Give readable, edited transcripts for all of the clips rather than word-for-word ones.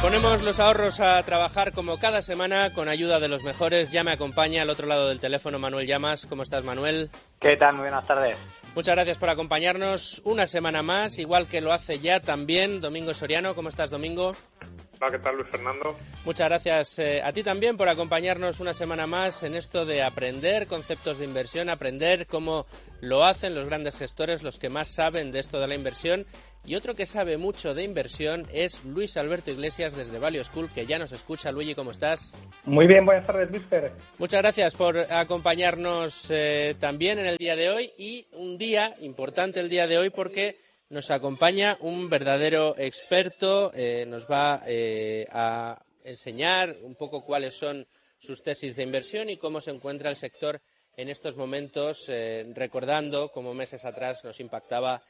Ponemos los ahorros a trabajar como cada semana con ayuda de los mejores. Ya me acompaña al otro lado del teléfono Manuel Llamas. ¿Cómo estás, Manuel? ¿Qué tal? Muy buenas tardes. Muchas gracias por acompañarnos una semana más, igual que lo hace ya también Domingo Soriano. ¿Cómo estás, Domingo? Hola, ¿qué tal, Luis Fernando? Muchas gracias a ti también por acompañarnos una semana más en esto de aprender conceptos de inversión, aprender cómo lo hacen los grandes gestores, los que más saben de esto de la inversión. Y otro que sabe mucho de inversión es Luis Alberto Iglesias desde Value School, que ya nos escucha. Luigi, ¿cómo estás? Muy bien, buenas tardes, Mister. Muchas gracias por acompañarnos también en el día de hoy, y un día importante el día de hoy porque nos acompaña un verdadero experto, nos va a enseñar un poco cuáles son sus tesis de inversión y cómo se encuentra el sector en estos momentos, recordando cómo meses atrás nos impactaba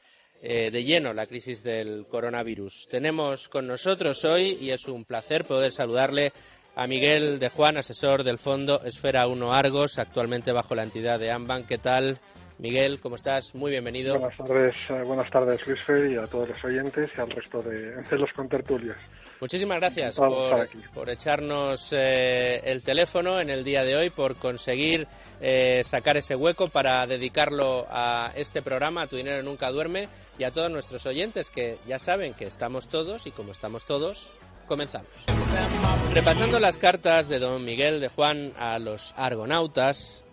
de lleno la crisis del coronavirus. Tenemos con nosotros hoy, y es un placer poder saludarle, a Miguel de Juan, asesor del fondo Esfera 1 Argos, actualmente bajo la entidad de Ambank. ¿Qué tal, Miguel? ¿Cómo estás? Muy bienvenido. Buenas tardes, Luis Fer, y a todos los oyentes y al resto de los contertulios. Muchísimas gracias por echarnos el teléfono en el día de hoy, por conseguir sacar ese hueco para dedicarlo a este programa, a Tu Dinero Nunca Duerme, y a todos nuestros oyentes que ya saben que estamos todos, y como estamos todos, comenzamos. Repasando las cartas de don Miguel de Juan a los argonautas,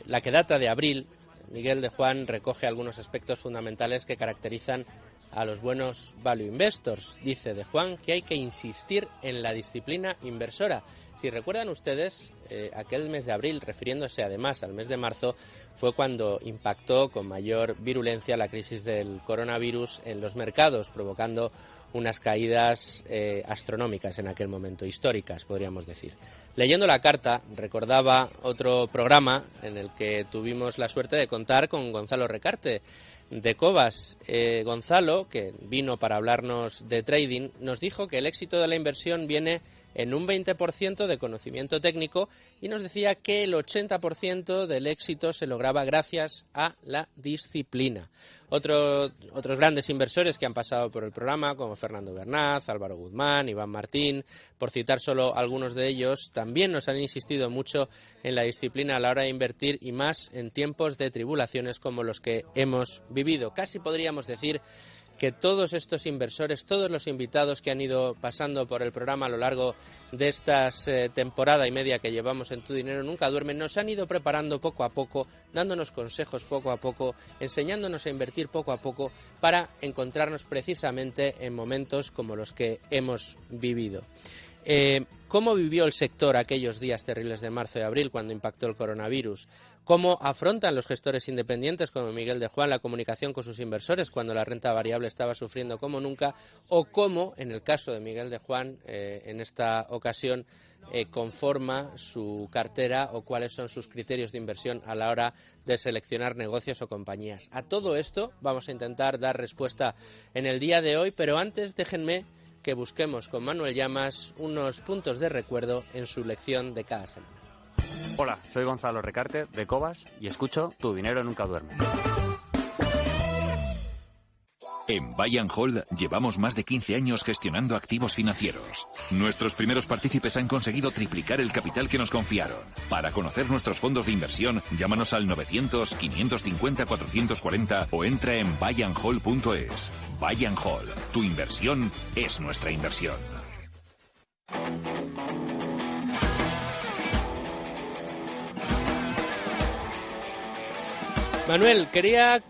la que data de abril, Miguel de Juan recoge algunos aspectos fundamentales que caracterizan a los buenos value investors. Dice de Juan que hay que insistir en la disciplina inversora. Si recuerdan ustedes, aquel mes de abril, refiriéndose además al mes de marzo, fue cuando impactó con mayor virulencia la crisis del coronavirus en los mercados, provocando unas caídas astronómicas en aquel momento, históricas, podríamos decir. Leyendo la carta, recordaba otro programa en el que tuvimos la suerte de contar con Gonzalo Recarte, de Cobas. Gonzalo, que vino para hablarnos de trading, nos dijo que el éxito de la inversión viene en un 20% de conocimiento técnico, y nos decía que el 80% del éxito se lograba gracias a la disciplina. Otros grandes inversores que han pasado por el programa, como Fernando Bernaz, Álvaro Guzmán, Iván Martín, por citar solo algunos de ellos, también nos han insistido mucho en la disciplina a la hora de invertir, y más en tiempos de tribulaciones como los que hemos vivido. Casi podríamos decir que todos estos inversores, todos los invitados que han ido pasando por el programa a lo largo de estas temporada y media que llevamos en Tu Dinero Nunca Duerme, nos han ido preparando poco a poco, dándonos consejos poco a poco, enseñándonos a invertir poco a poco, para encontrarnos precisamente en momentos como los que hemos vivido. ¿Cómo vivió el sector aquellos días terribles de marzo y abril cuando impactó el coronavirus? ¿Cómo afrontan los gestores independientes como Miguel de Juan la comunicación con sus inversores cuando la renta variable estaba sufriendo como nunca? ¿O cómo, en el caso de Miguel de Juan, en esta ocasión, conforma su cartera, o cuáles son sus criterios de inversión a la hora de seleccionar negocios o compañías? A todo esto vamos a intentar dar respuesta en el día de hoy, pero antes déjenme que busquemos con Manuel Llamas unos puntos de recuerdo en su lección de cada semana. Hola, soy Gonzalo Recarte, de Cobas, y escucho Tu Dinero Nunca Duerme. En Buy and Hold llevamos más de 15 años gestionando activos financieros. Nuestros primeros partícipes han conseguido triplicar el capital que nos confiaron. Para conocer nuestros fondos de inversión, llámanos al 900-550-440 o entra en buyandhold.es. Buy and Hold, tu inversión es nuestra inversión. Manuel, quería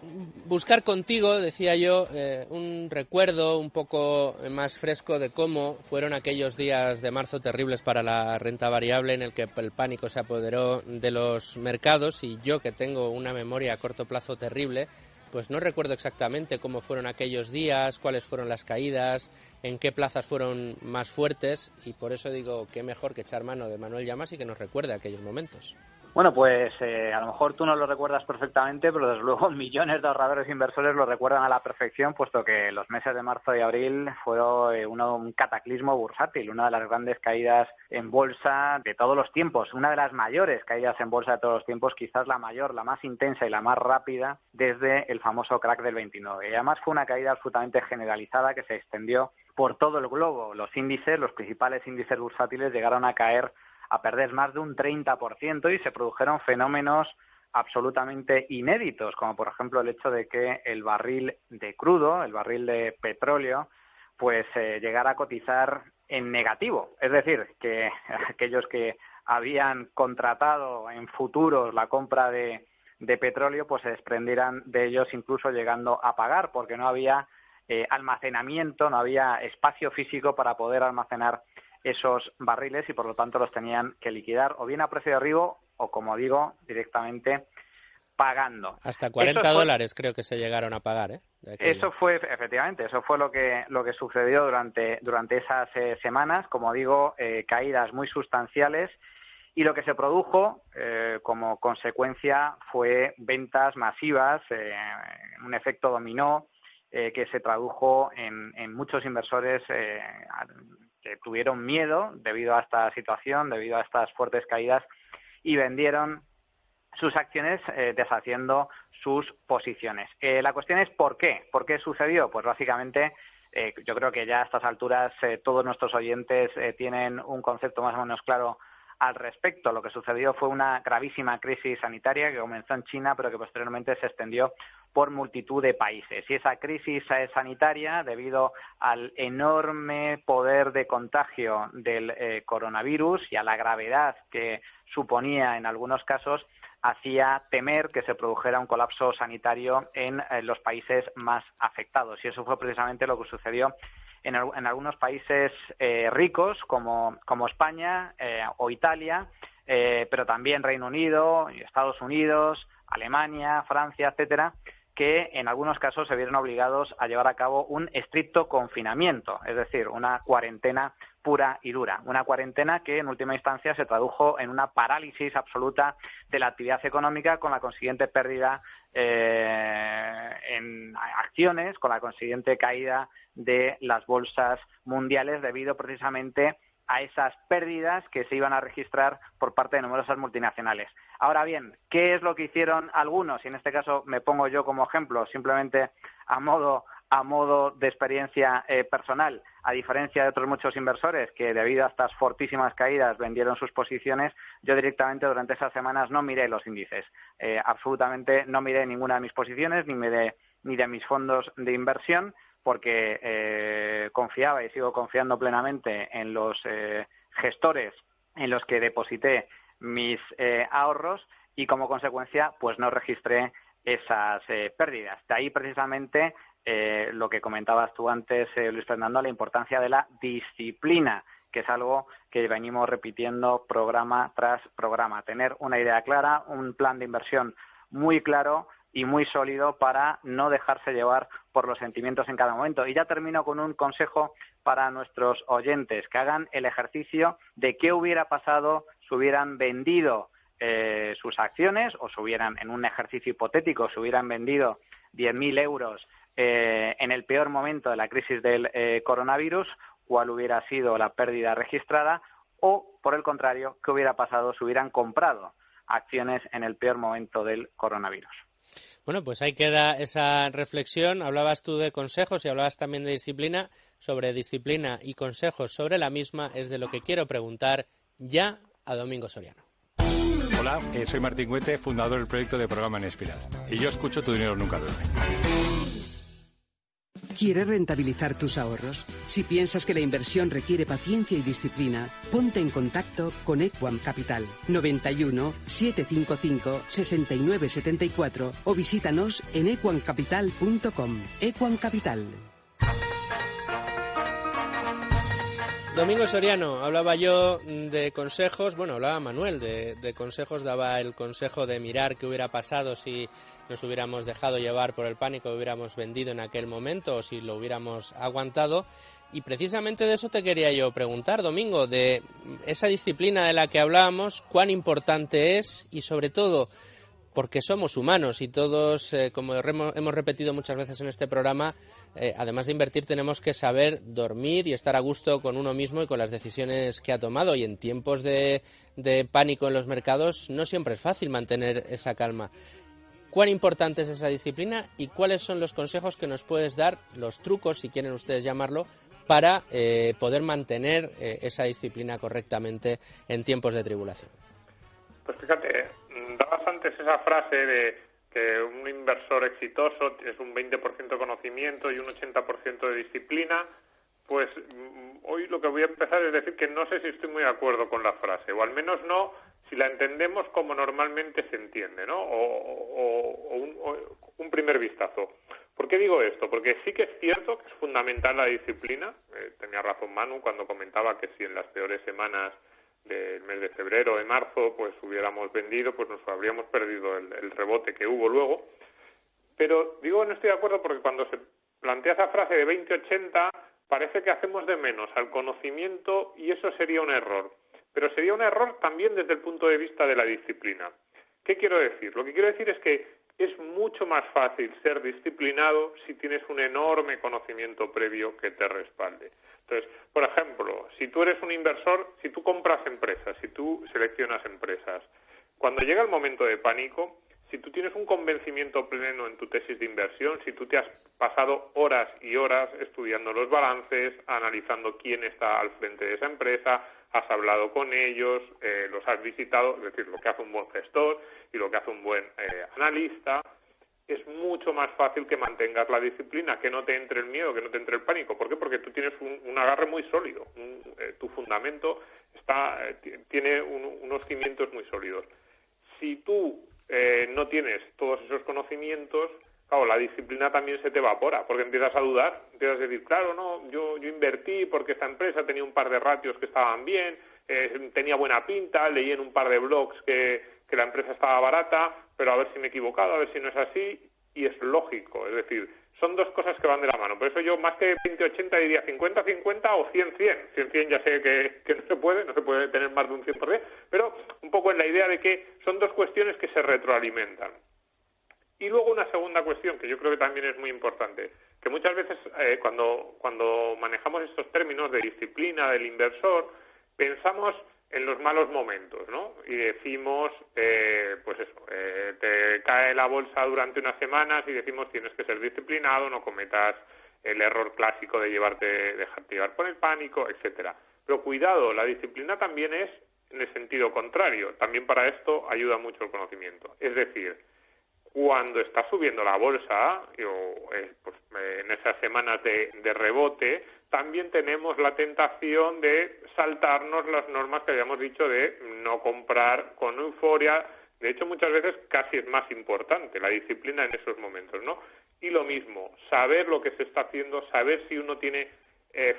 buscar contigo, decía yo, un recuerdo un poco más fresco de cómo fueron aquellos días de marzo terribles para la renta variable, en el que el pánico se apoderó de los mercados, y yo, que tengo una memoria a corto plazo terrible, pues no recuerdo exactamente cómo fueron aquellos días, cuáles fueron las caídas, en qué plazas fueron más fuertes, y por eso digo, qué mejor que echar mano de Manuel Llamas y que nos recuerde aquellos momentos. Bueno, pues a lo mejor tú no lo recuerdas perfectamente, pero desde luego millones de ahorradores inversores lo recuerdan a la perfección, puesto que los meses de marzo y abril fueron un cataclismo bursátil, una de las grandes caídas en bolsa de todos los tiempos, una de las mayores caídas en bolsa de todos los tiempos, quizás la mayor, la más intensa y la más rápida desde el famoso crack del 29. Y además fue una caída absolutamente generalizada que se extendió por todo el globo. Los principales índices bursátiles llegaron a perder más de un 30% y se produjeron fenómenos absolutamente inéditos, como por ejemplo el hecho de que el barril de crudo, el barril de petróleo, pues llegara a cotizar en negativo. Es decir, que aquellos que habían contratado en futuros la compra de petróleo, pues se desprendieran de ellos, incluso llegando a pagar, porque no había almacenamiento, no había espacio físico para poder almacenar esos barriles y por lo tanto los tenían que liquidar o bien a precio de arribo o, como digo, directamente pagando. Hasta $40 creo que se llegaron a pagar, ¿eh? Eso fue, efectivamente, eso fue lo que sucedió durante esas semanas, como digo, caídas muy sustanciales, y lo que se produjo como consecuencia fue ventas masivas, un efecto dominó que se tradujo en muchos inversores que tuvieron miedo debido a esta situación, debido a estas fuertes caídas, y vendieron sus acciones deshaciendo sus posiciones. La cuestión es ¿por qué? ¿Por qué sucedió? Pues básicamente yo creo que ya a estas alturas todos nuestros oyentes tienen un concepto más o menos claro al respecto. Lo que sucedió fue una gravísima crisis sanitaria que comenzó en China, pero que posteriormente se extendió por multitud de países. Y esa crisis sanitaria, debido al enorme poder de contagio del coronavirus y a la gravedad que suponía en algunos casos, hacía temer que se produjera un colapso sanitario en los países más afectados. Y eso fue precisamente lo que sucedió en algunos países ricos como España o Italia, pero también Reino Unido, Estados Unidos, Alemania, Francia, etcétera, que en algunos casos se vieron obligados a llevar a cabo un estricto confinamiento, es decir, una cuarentena pura y dura. Una cuarentena que en última instancia se tradujo en una parálisis absoluta de la actividad económica, con la consiguiente pérdida en acciones, con la consiguiente caída de las bolsas mundiales debido precisamente a esas pérdidas que se iban a registrar por parte de numerosas multinacionales. Ahora bien, ¿qué es lo que hicieron algunos? Y en este caso me pongo yo como ejemplo, simplemente a modo de experiencia personal, a diferencia de otros muchos inversores que debido a estas fortísimas caídas vendieron sus posiciones. Yo directamente durante esas semanas no miré los índices, absolutamente no miré ninguna de mis posiciones ni de mis fondos de inversión, porque confiaba y sigo confiando plenamente en los gestores en los que deposité mis ahorros, y como consecuencia pues no registré esas pérdidas. De ahí precisamente lo que comentabas tú antes, Luis Fernando, la importancia de la disciplina, que es algo que venimos repitiendo programa tras programa. Tener una idea clara, un plan de inversión muy claro y muy sólido para no dejarse llevar por los sentimientos en cada momento. Y ya termino con un consejo para nuestros oyentes, que hagan el ejercicio de qué hubiera pasado si hubieran vendido sus acciones, o si hubieran, en un ejercicio hipotético, si hubieran vendido 10.000 euros en el peor momento de la crisis del coronavirus, cuál hubiera sido la pérdida registrada, o, por el contrario, qué hubiera pasado si hubieran comprado acciones en el peor momento del coronavirus. Bueno, pues ahí queda esa reflexión. Hablabas tú de consejos y hablabas también de disciplina. Sobre disciplina y consejos sobre la misma es de lo que quiero preguntar ya a Domingo Soriano. Hola, soy Martín Güete, fundador del proyecto de Programa en Espiral. Y yo escucho Tu Dinero Nunca Duerme. ¿Quieres rentabilizar tus ahorros? Si piensas que la inversión requiere paciencia y disciplina, ponte en contacto con Equam Capital 91 755 69 74 o visítanos en equamcapital.com. Equam Capital. Domingo Soriano, hablaba yo de consejos, bueno, hablaba Manuel de consejos, daba el consejo de mirar qué hubiera pasado si nos hubiéramos dejado llevar por el pánico, hubiéramos vendido en aquel momento o si lo hubiéramos aguantado. Y precisamente de eso te quería yo preguntar, Domingo, de esa disciplina de la que hablábamos, cuán importante es y sobre todo porque somos humanos y todos, como hemos repetido muchas veces en este programa, además de invertir tenemos que saber dormir y estar a gusto con uno mismo y con las decisiones que ha tomado, y en tiempos de pánico en los mercados no siempre es fácil mantener esa calma. ¿Cuán importante es esa disciplina y cuáles son los consejos que nos puedes dar, los trucos, si quieren ustedes llamarlo, para poder mantener esa disciplina correctamente en tiempos de tribulación. Pues fíjate, dabas antes esa frase de que un inversor exitoso es un 20% de conocimiento y un 80% de disciplina. Pues hoy lo que voy a empezar es decir que no sé si estoy muy de acuerdo con la frase, o al menos no si la entendemos como normalmente se entiende, ¿no? O un primer vistazo. ¿Por qué digo esto? Porque sí que es cierto que es fundamental la disciplina. Tenía razón Manu cuando comentaba que si en las peores semanas del mes de febrero o de marzo pues hubiéramos vendido, pues nos habríamos perdido el rebote que hubo luego. Pero digo no estoy de acuerdo porque cuando se plantea esa frase de 20-80 parece que hacemos de menos al conocimiento y eso sería un error. Pero sería un error también desde el punto de vista de la disciplina. ¿Qué quiero decir? Lo que quiero decir es que es mucho más fácil ser disciplinado si tienes un enorme conocimiento previo que te respalde. Entonces, por ejemplo, si tú eres un inversor, si tú compras empresas, si tú seleccionas empresas, cuando llega el momento de pánico, si tú tienes un convencimiento pleno en tu tesis de inversión, si tú te has pasado horas y horas estudiando los balances, analizando quién está al frente de esa empresa, has hablado con ellos, los has visitado, es decir, lo que hace un buen gestor y lo que hace un buen analista, es mucho más fácil que mantengas la disciplina, que no te entre el miedo, que no te entre el pánico. ¿Por qué? Porque tú tienes un agarre muy sólido, tu fundamento tiene unos cimientos muy sólidos. Si tú no tienes todos esos conocimientos, claro, la disciplina también se te evapora, porque empiezas a dudar, empiezas a decir, claro, no, yo invertí porque esta empresa tenía un par de ratios que estaban bien, tenía buena pinta, leí en un par de blogs que la empresa estaba barata, pero a ver si me he equivocado, a ver si no es así, y es lógico, es decir, son dos cosas que van de la mano. Por eso yo más que 20-80 diría 50-50 o 100-100. 100-100 ya sé que no se puede tener más de un 100%, pero un poco en la idea de que son dos cuestiones que se retroalimentan. Y luego una segunda cuestión que yo creo que también es muy importante, que muchas veces cuando manejamos estos términos de disciplina del inversor, pensamos en los malos momentos, ¿no? Y decimos, te cae la bolsa durante unas semanas y decimos tienes que ser disciplinado, no cometas el error clásico de dejarte llevar por el pánico, etcétera. Pero cuidado, la disciplina también es en el sentido contrario. También para esto ayuda mucho el conocimiento. Es decir, cuando está subiendo la bolsa, en esas semanas de rebote, también tenemos la tentación de saltarnos las normas que habíamos dicho de no comprar con euforia. De hecho, muchas veces casi es más importante la disciplina en esos momentos, ¿no? Y lo mismo, saber lo que se está haciendo, saber si uno tiene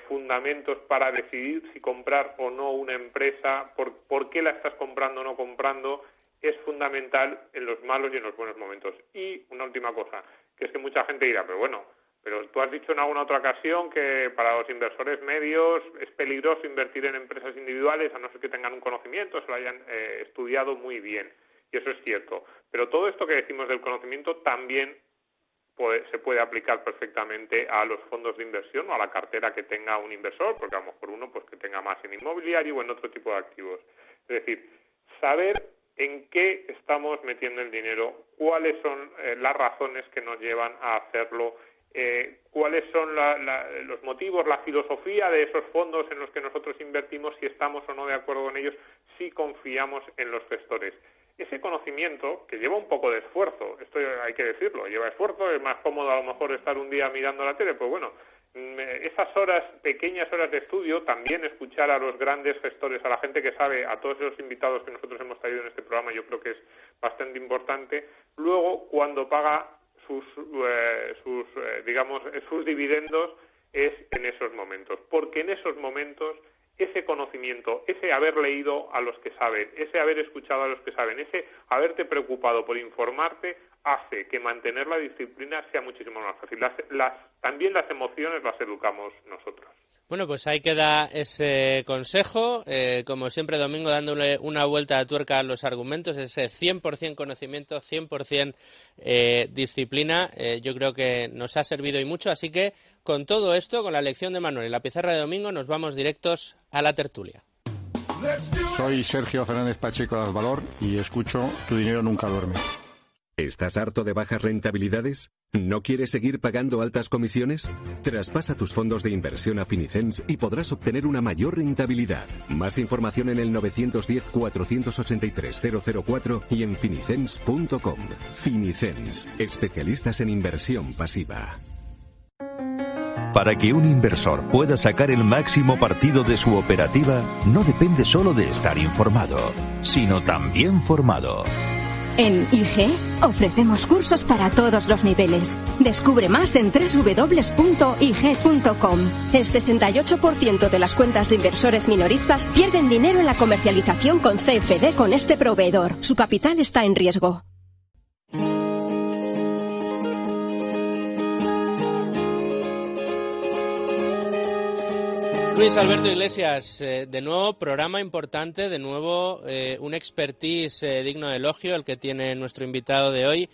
fundamentos para decidir si comprar o no una empresa, por qué la estás comprando o no comprando, es fundamental en los malos y en los buenos momentos. Y una última cosa, que es que mucha gente dirá, pero tú has dicho en alguna otra ocasión que para los inversores medios es peligroso invertir en empresas individuales a no ser que tengan un conocimiento, se lo hayan estudiado muy bien. Y eso es cierto. Pero todo esto que decimos del conocimiento también se puede aplicar perfectamente a los fondos de inversión o a la cartera que tenga un inversor, porque a lo mejor uno que tenga más en inmobiliario o en otro tipo de activos. Es decir, saber en qué estamos metiendo el dinero, cuáles son las razones que nos llevan a hacerlo, cuáles son los motivos, la filosofía de esos fondos en los que nosotros invertimos, si estamos o no de acuerdo con ellos, si confiamos en los gestores. Ese conocimiento, que lleva un poco de esfuerzo, esto hay que decirlo, lleva esfuerzo, es más cómodo a lo mejor estar un día mirando la tele, pues bueno, esas pequeñas horas de estudio, también escuchar a los grandes gestores, a la gente que sabe, a todos esos invitados que nosotros hemos traído en este programa, yo creo que es bastante importante. Luego, cuando paga sus dividendos, es en esos momentos, porque en esos momentos ese conocimiento, ese haber leído a los que saben, ese haber escuchado a los que saben, ese haberte preocupado por informarte, hace que mantener la disciplina sea muchísimo más fácil. También las emociones las educamos nosotros. Bueno, pues ahí queda ese consejo. Como siempre, Domingo, dándole una vuelta de tuerca a los argumentos, ese 100% conocimiento, 100% disciplina. Yo creo que nos ha servido y mucho. Así que con todo esto, con la lección de Manuel y la pizarra de Domingo, nos vamos directos a la tertulia. Soy Sergio Fernández Pacheco de Alvalor y escucho Tu dinero nunca duerme. ¿Estás harto de bajas rentabilidades? ¿No quieres seguir pagando altas comisiones? Traspasa tus fondos de inversión a Finicens y podrás obtener una mayor rentabilidad. Más información en el 910-483-004 y en finicens.com. Finicens, especialistas en inversión pasiva. Para que un inversor pueda sacar el máximo partido de su operativa, no depende solo de estar informado, sino también formado. En IG ofrecemos cursos para todos los niveles. Descubre más en www.ig.com. El 68% de las cuentas de inversores minoristas pierden dinero en la comercialización con CFD con este proveedor. Su capital está en riesgo. Luis Alberto Iglesias, de nuevo programa importante, de nuevo un expertise digno de elogio el que tiene nuestro invitado de hoy,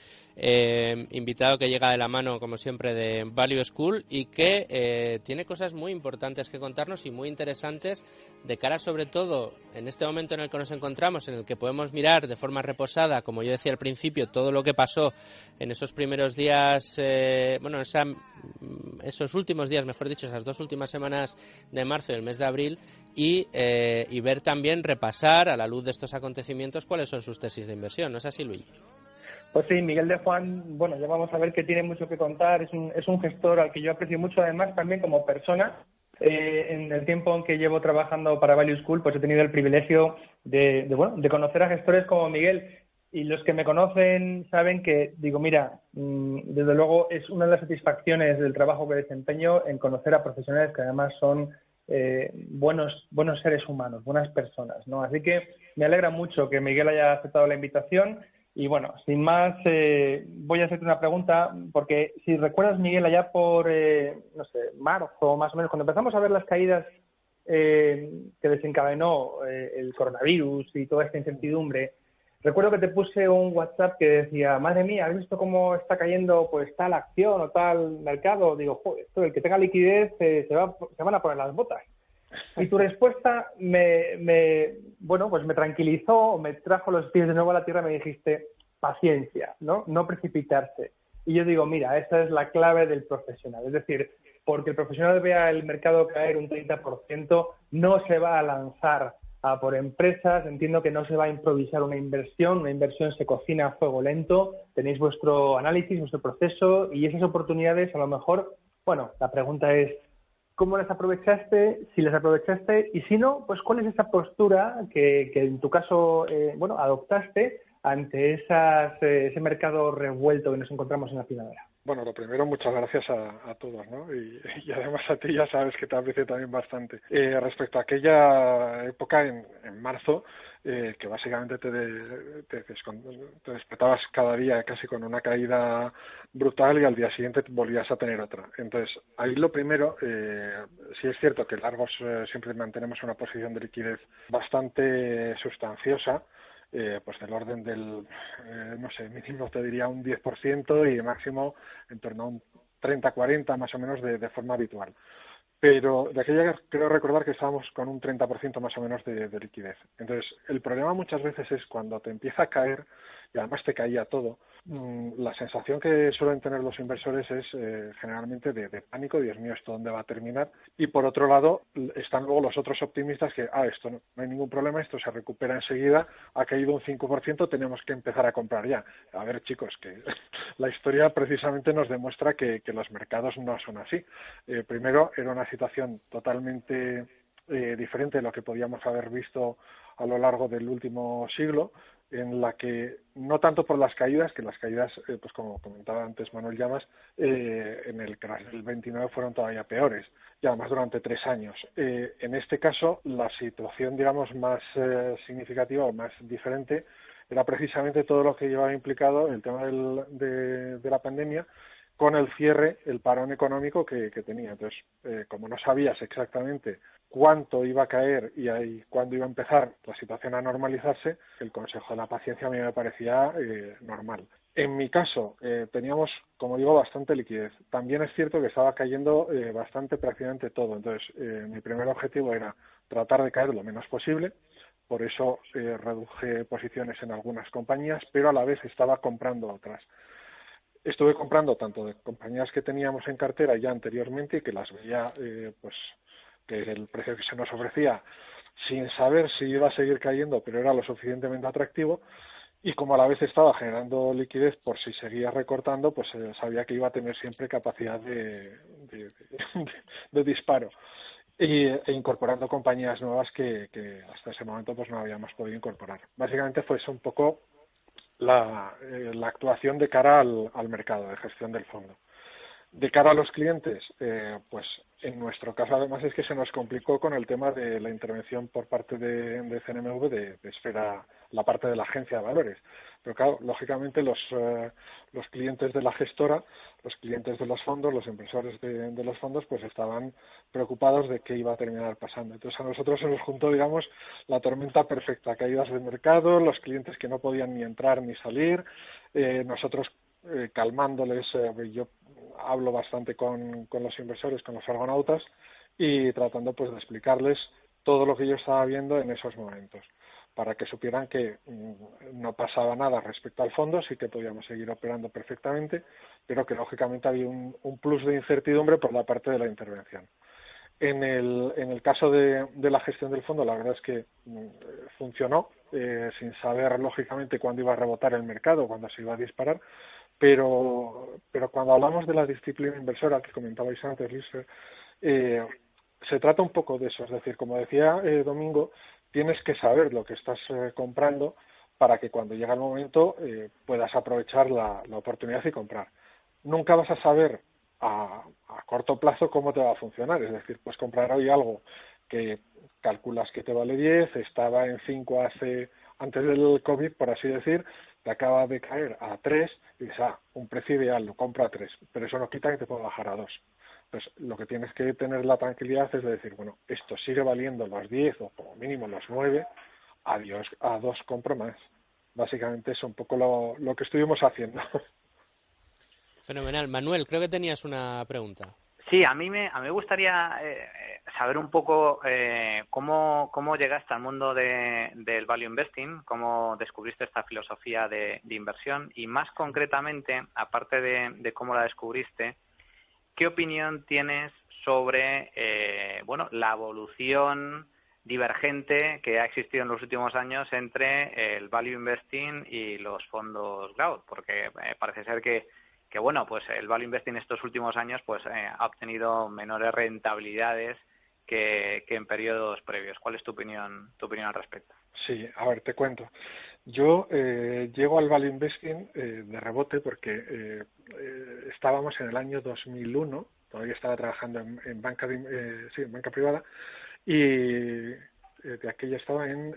invitado que llega de la mano, como siempre, de Value School y que tiene cosas muy importantes que contarnos y muy interesantes de cara, sobre todo, en este momento en el que nos encontramos, en el que podemos mirar de forma reposada, como yo decía al principio, todo lo que pasó en esos primeros días, esos últimos días, mejor dicho, esas 2 últimas semanas de marzo y el mes de abril, y ver también, repasar a la luz de estos acontecimientos cuáles son sus tesis de inversión. ¿No es así, Luis? Pues sí, Miguel de Juan, bueno, ya vamos a ver que tiene mucho que contar, es un gestor al que yo aprecio mucho, además también como persona. En el tiempo en que llevo trabajando para Value School, pues he tenido el privilegio de conocer a gestores como Miguel, y los que me conocen saben que digo, mira, desde luego es una de las satisfacciones del trabajo que desempeño en conocer a profesionales que además son buenos seres humanos, buenas personas, ¿no? Así que me alegra mucho que Miguel haya aceptado la invitación. Y bueno, sin más, voy a hacerte una pregunta, porque si recuerdas, Miguel, allá por, marzo más o menos, cuando empezamos a ver las caídas que desencadenó el coronavirus y toda esta incertidumbre, recuerdo que te puse un WhatsApp que decía, madre mía, ¿has visto cómo está cayendo pues tal acción o tal mercado? Digo, joder, esto, el que tenga liquidez se van a poner las botas. Y tu respuesta me tranquilizó, me trajo los pies de nuevo a la tierra, me dijiste, paciencia, no precipitarse. Y yo digo, mira, esa es la clave del profesional. Es decir, porque el profesional vea el mercado caer un 30%, no se va a lanzar a por empresas, entiendo que no se va a improvisar una inversión se cocina a fuego lento, tenéis vuestro análisis, vuestro proceso, y esas oportunidades a lo mejor, bueno, la pregunta es, ¿cómo las aprovechaste? Si las aprovechaste, y si no, pues ¿cuál es esa postura que en tu caso, adoptaste ante ese mercado revuelto que nos encontramos en la primavera? Bueno, lo primero, muchas gracias a todos, ¿no? Y además a ti ya sabes que te aprecio también bastante. Respecto a aquella época en marzo, que básicamente te despertabas cada día casi con una caída brutal y al día siguiente volvías a tener otra. Entonces, ahí lo primero, sí es cierto que largos siempre mantenemos una posición de liquidez bastante sustanciosa, pues del orden del, mínimo te diría un 10% y máximo en torno a un 30-40 más o menos de forma habitual. Pero de aquella creo recordar que estábamos con un 30% más o menos de liquidez. Entonces, el problema muchas veces es cuando te empieza a caer, y además te caía todo, la sensación que suelen tener los inversores es generalmente de pánico, Dios mío, ¿esto dónde va a terminar? Y por otro lado, están luego los otros optimistas que, esto no hay ningún problema, esto se recupera enseguida, ha caído un 5%, tenemos que empezar a comprar ya. A ver, chicos, que la historia precisamente nos demuestra que los mercados no son así. Primero, era una situación totalmente diferente de lo que podíamos haber visto a lo largo del último siglo, en la que, no tanto por las caídas, que las caídas, pues como comentaba antes Manuel Llamas, en el crash del 29 fueron todavía peores, y además durante 3 años. En este caso, la situación, digamos, más significativa o más diferente era precisamente todo lo que llevaba implicado el tema de la pandemia, con el cierre, el parón económico que tenía. Entonces, como no sabías exactamente cuánto iba a caer y cuándo iba a empezar la situación a normalizarse, el consejo de la paciencia a mí me parecía normal. En mi caso, teníamos, como digo, bastante liquidez. También es cierto que estaba cayendo bastante prácticamente todo. Entonces, mi primer objetivo era tratar de caer lo menos posible. Por eso reduje posiciones en algunas compañías, pero a la vez estaba comprando otras. estuve comprando tanto de compañías que teníamos en cartera ya anteriormente y que las veía, pues, que el precio que se nos ofrecía, sin saber si iba a seguir cayendo, pero era lo suficientemente atractivo, y como a la vez estaba generando liquidez por si seguía recortando, pues sabía que iba a tener siempre capacidad de disparo. E incorporando compañías nuevas que hasta ese momento pues no habíamos podido incorporar. Básicamente fue eso un poco la actuación de cara al mercado de gestión del fondo. De cara a los clientes, pues en nuestro caso además es que se nos complicó con el tema de la intervención por parte de CNMV de Esfera, la parte de la agencia de valores. Pero claro, lógicamente los clientes de la gestora, los clientes de los fondos, los inversores de los fondos, pues estaban preocupados de qué iba a terminar pasando. Entonces a nosotros se nos juntó, digamos, la tormenta perfecta, caídas de mercado, los clientes que no podían ni entrar ni salir, nosotros calmándoles, yo hablo bastante con los inversores, con los argonautas, y tratando pues de explicarles todo lo que yo estaba viendo en esos momentos, para que supieran que no pasaba nada respecto al fondo, sí que podíamos seguir operando perfectamente, pero que lógicamente había un plus de incertidumbre por la parte de la intervención. En el caso de la gestión del fondo, la verdad es que funcionó, sin saber lógicamente cuándo iba a rebotar el mercado, cuándo se iba a disparar, pero cuando hablamos de la disciplina inversora que comentabais antes, Luis, se trata un poco de eso. Es decir, como decía Domingo, tienes que saber lo que estás comprando para que cuando llega el momento puedas aprovechar la oportunidad y comprar. Nunca vas a saber a corto plazo cómo te va a funcionar. Es decir, pues comprar hoy algo que calculas que te vale 10, estaba en 5 antes del COVID, por así decir, te acaba de caer a 3 y dices, un precio ideal, lo compro a 3, pero eso no quita que te pueda bajar a 2. Entonces, lo que tienes que tener la tranquilidad es de decir, bueno, esto sigue valiendo los 10 o como mínimo los 9, adiós, a 2 compro más. Básicamente es un poco lo que estuvimos haciendo. Fenomenal. Manuel, creo que tenías una pregunta. Sí, a mí me gustaría saber un poco cómo llegaste al mundo del value investing, cómo descubriste esta filosofía de inversión y más concretamente, aparte de cómo la descubriste, ¿qué opinión tienes sobre la evolución divergente que ha existido en los últimos años entre el value investing y los fondos growth? Porque parece ser que pues el value investing estos últimos años pues ha obtenido menores rentabilidades que en periodos previos. ¿Cuál es tu opinión al respecto? Sí, a ver, te cuento. Yo llego al value investing de rebote porque estábamos en el año 2001, todavía estaba trabajando en banca en banca privada, y de aquella estaba en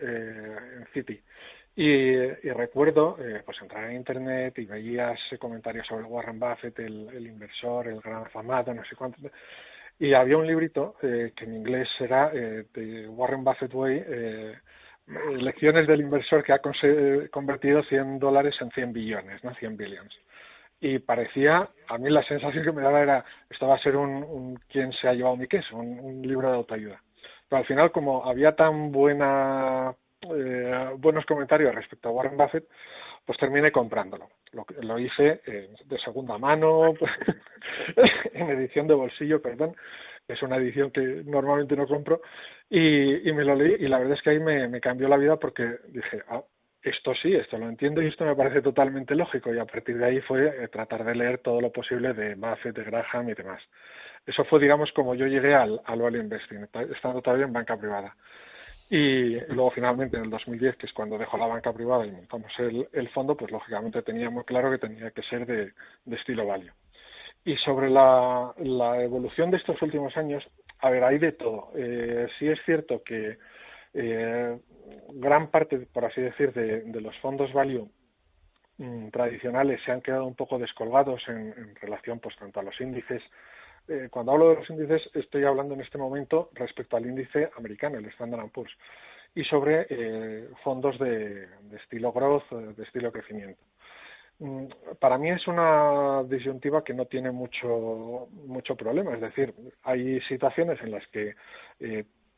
Citi. Y recuerdo pues entrar en internet y veías comentarios sobre Warren Buffett, el inversor, el gran afamado, no sé cuánto, y había un librito que en inglés era The Warren Buffett Way, lecciones del inversor que ha convertido $100 en 100 billones, ¿no? 100 billions. Y parecía, a mí la sensación que me daba era, esto va a ser un ¿quién se ha llevado mi queso? Un libro de autoayuda. Pero al final, como había tan buenos comentarios respecto a Warren Buffett, pues terminé comprándolo. Lo hice de segunda mano, en edición de bolsillo, perdón. Es una edición que normalmente no compro, y me lo leí, y la verdad es que ahí me cambió la vida porque dije, esto sí, esto lo entiendo y esto me parece totalmente lógico, y a partir de ahí fue tratar de leer todo lo posible de Buffett, de Graham y demás. Eso fue, digamos, como yo llegué al value investing, estando todavía en banca privada. Y luego finalmente en el 2010, que es cuando dejó la banca privada y montamos el fondo, pues lógicamente tenía muy claro que tenía que ser de estilo value. Y sobre la evolución de estos últimos años, a ver, hay de todo. Sí es cierto que gran parte, por así decir, de los fondos value tradicionales se han quedado un poco descolgados en relación pues tanto a los índices. Cuando hablo de los índices estoy hablando en este momento respecto al índice americano, el Standard & Poor's, y sobre fondos de estilo growth, de estilo crecimiento. Para mí es una disyuntiva que no tiene mucho problema, es decir, hay situaciones en las que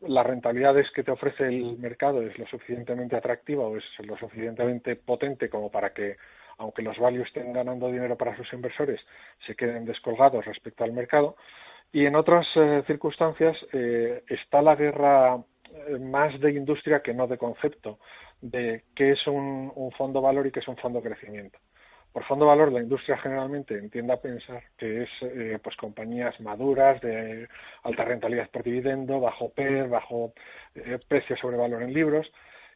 las rentabilidades que te ofrece el mercado es lo suficientemente atractiva o es lo suficientemente potente como para que aunque los value estén ganando dinero para sus inversores, se queden descolgados respecto al mercado. Y en otras circunstancias está la guerra más de industria que no de concepto, de qué es un fondo valor y qué es un fondo crecimiento. Por fondo valor, la industria generalmente entiende a pensar que es pues compañías maduras, de alta rentabilidad por dividendo, bajo PER, bajo precio sobre valor en libros,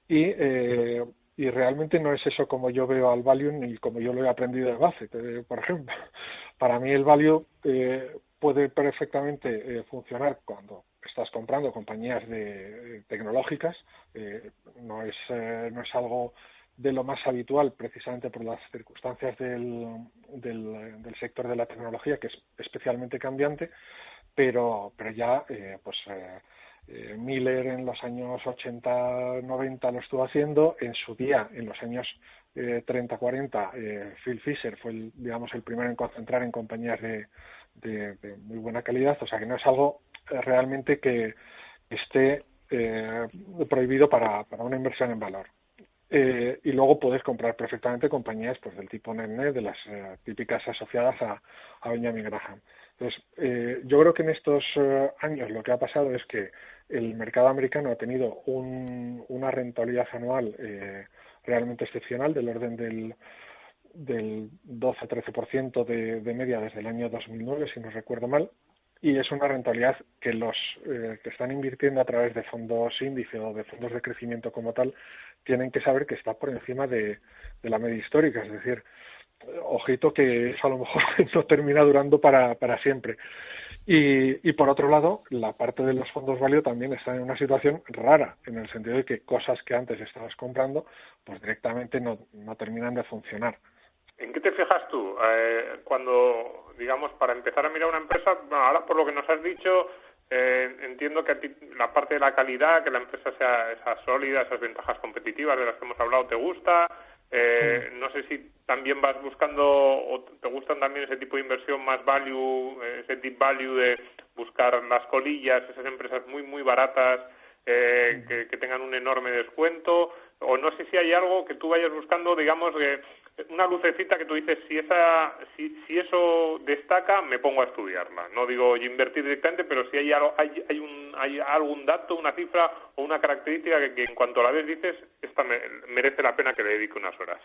y realmente no es eso como yo veo al value ni como yo lo he aprendido de Buffett, por ejemplo. Para mí el value puede perfectamente funcionar cuando estás comprando compañías tecnológicas, no es algo de lo más habitual precisamente por las circunstancias del sector de la tecnología, que es especialmente cambiante, pero ya Miller en los años 80-90 lo estuvo haciendo. En su día, en los años 30-40, Phil Fisher fue el primero en concentrar en compañías de muy buena calidad, o sea que no es algo realmente que esté prohibido para una inversión en valor. Y luego puedes comprar perfectamente compañías pues del tipo NetNet, de las típicas asociadas a Benjamin Graham. Entonces, yo creo que en estos años lo que ha pasado es que el mercado americano ha tenido una rentabilidad anual realmente excepcional, del orden del 12-13% de media desde el año 2009, si no recuerdo mal, y es una rentabilidad que los que están invirtiendo a través de fondos índice o de fondos de crecimiento como tal tienen que saber que está por encima de la media histórica, es decir, ojito que eso a lo mejor no termina durando para siempre. Y por otro lado, la parte de los fondos value también está en una situación rara, en el sentido de que cosas que antes estabas comprando pues directamente no terminan de funcionar. ¿En qué te fijas tú cuando, digamos, para empezar a mirar una empresa? Bueno, ahora por lo que nos has dicho, entiendo que a ti la parte de la calidad, que la empresa sea sólida, esas ventajas competitivas de las que hemos hablado, ¿te gusta? No sé si también vas buscando o te gustan también ese tipo de inversión más value, ese deep value de buscar las colillas, esas empresas muy, muy baratas que tengan un enorme descuento, o no sé si hay algo que tú vayas buscando, digamos, una lucecita que tú dices, si eso destaca, me pongo a estudiarla. No digo invertir directamente, pero si hay algún dato, una cifra o una característica que en cuanto la ves dices, esta merece la pena que le dedique unas horas.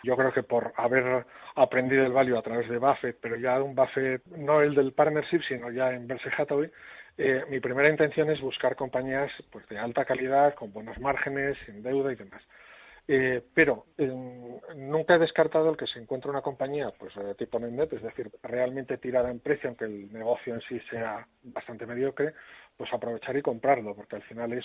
Yo creo que por haber aprendido el value a través de Buffett, pero ya un Buffett, no el del partnership, sino ya en Berkshire Hathaway, mi primera intención es buscar compañías pues de alta calidad, con buenos márgenes, sin deuda y demás. Pero nunca he descartado el que se encuentre una compañía pues de tipo NetNet, es decir, realmente tirada en precio, aunque el negocio en sí sea bastante mediocre, pues aprovechar y comprarlo, porque al final es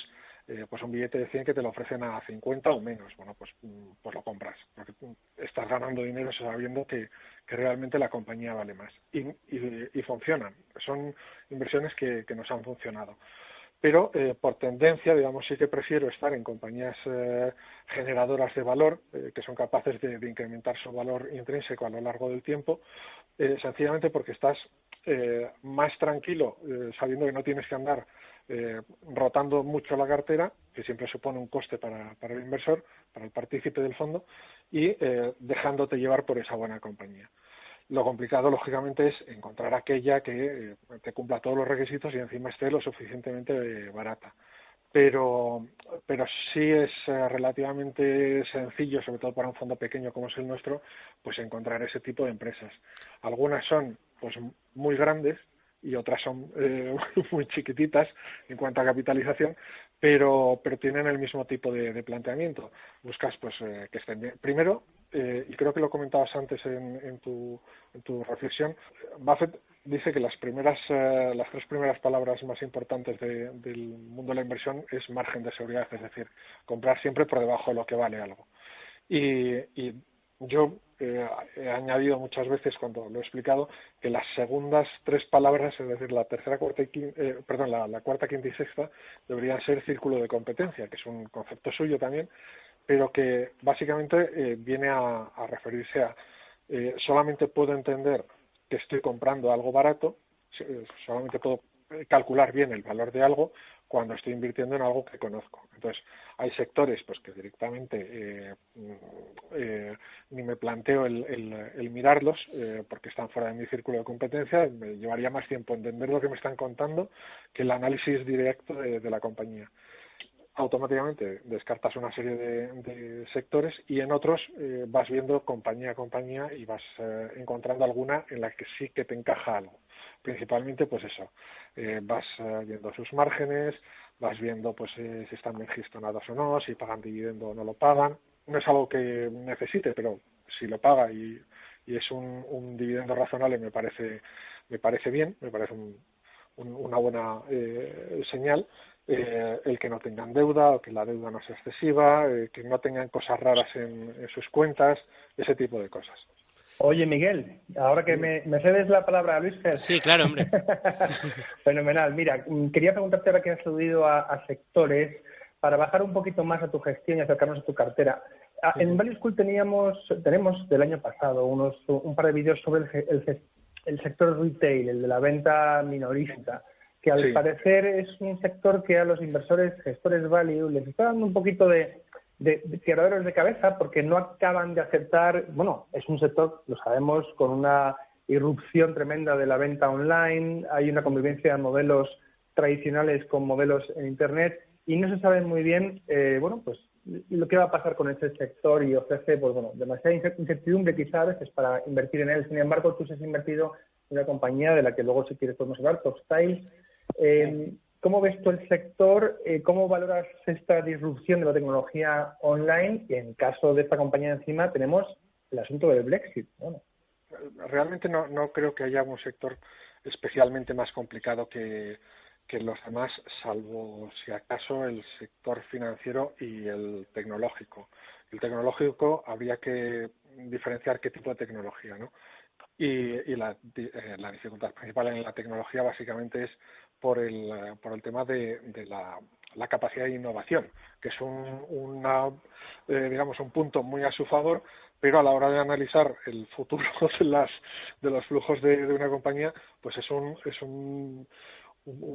pues un billete de 100 que te lo ofrecen a 50 o menos. Bueno, pues lo compras, porque estás ganando dinero sabiendo que realmente la compañía vale más. Y funcionan, son inversiones que nos han funcionado. Pero por tendencia, digamos, sí que prefiero estar en compañías generadoras de valor, que son capaces de incrementar su valor intrínseco a lo largo del tiempo, sencillamente porque estás más tranquilo, sabiendo que no tienes que andar rotando mucho la cartera, que siempre supone un coste para el inversor, para el partícipe del fondo, y dejándote llevar por esa buena compañía. Lo complicado, lógicamente, es encontrar aquella que te cumpla todos los requisitos y encima esté lo suficientemente barata. Pero sí es relativamente sencillo, sobre todo para un fondo pequeño como es el nuestro, pues encontrar ese tipo de empresas. Algunas son pues muy grandes y otras son muy chiquititas en cuanto a capitalización, pero tienen el mismo tipo de planteamiento. Buscas pues que estén bien. Primero, y creo que lo comentabas antes en tu reflexión, Buffett dice que las tres primeras palabras más importantes del mundo de la inversión es margen de seguridad, es decir, comprar siempre por debajo de lo que vale algo. Y yo he añadido muchas veces cuando lo he explicado que las segundas tres palabras, es decir, la tercera, cuarta y quinta, la cuarta, quinta y sexta, deberían ser círculo de competencia, que es un concepto suyo también, pero que básicamente viene a referirse a solamente puedo entender que estoy comprando algo barato, solamente puedo calcular bien el valor de algo cuando estoy invirtiendo en algo que conozco. Entonces, hay sectores pues que directamente ni me planteo el mirarlos porque están fuera de mi círculo de competencia. Me llevaría más tiempo entender lo que me están contando que el análisis directo de la compañía. Automáticamente descartas una serie de sectores y en otros vas viendo compañía a compañía y vas encontrando alguna en la que sí que te encaja algo. Principalmente, pues eso, vas viendo sus márgenes, vas viendo pues si están bien gestionados o no, si pagan dividendo o no lo pagan. No es algo que necesite, pero si lo paga y es un dividendo razonable me parece bien, me parece una buena señal. El que no tengan deuda o que la deuda no sea excesiva, que no tengan cosas raras en sus cuentas, ese tipo de cosas. Oye, Miguel, ahora que me cedes la palabra a Luis Ger. Sí, claro, hombre. Fenomenal. Mira, quería preguntarte ahora que has aludido a sectores, para bajar un poquito más a tu gestión y acercarnos a tu cartera. En Value School tenemos del año pasado un par de vídeos sobre el sector retail, el de la venta minorista, que al parecer es un sector que a los inversores, gestores value, les está dando un poquito de quebraderos de cabeza porque no acaban de aceptar. Bueno, es un sector, lo sabemos, con una irrupción tremenda de la venta online, hay una convivencia de modelos tradicionales con modelos en Internet y no se sabe muy bien, pues lo que va a pasar con ese sector y ofrece, pues bueno, demasiada incertidumbre quizá a veces para invertir en él. Sin embargo, tú has invertido en una compañía de la que luego, si quieres, podemos hablar, Topstyle. ¿Cómo ves tú el sector? ¿Cómo valoras esta disrupción de la tecnología online? Y en caso de esta compañía encima tenemos el asunto del Brexit. Bueno. Realmente no creo que haya un sector especialmente más complicado que los demás, salvo si acaso el sector financiero y el tecnológico. El tecnológico habría que diferenciar qué tipo de tecnología, ¿no? Y la dificultad principal en la tecnología básicamente es por el tema de la capacidad de innovación, que es un punto muy a su favor, pero a la hora de analizar el futuro de los flujos de una compañía, pues es un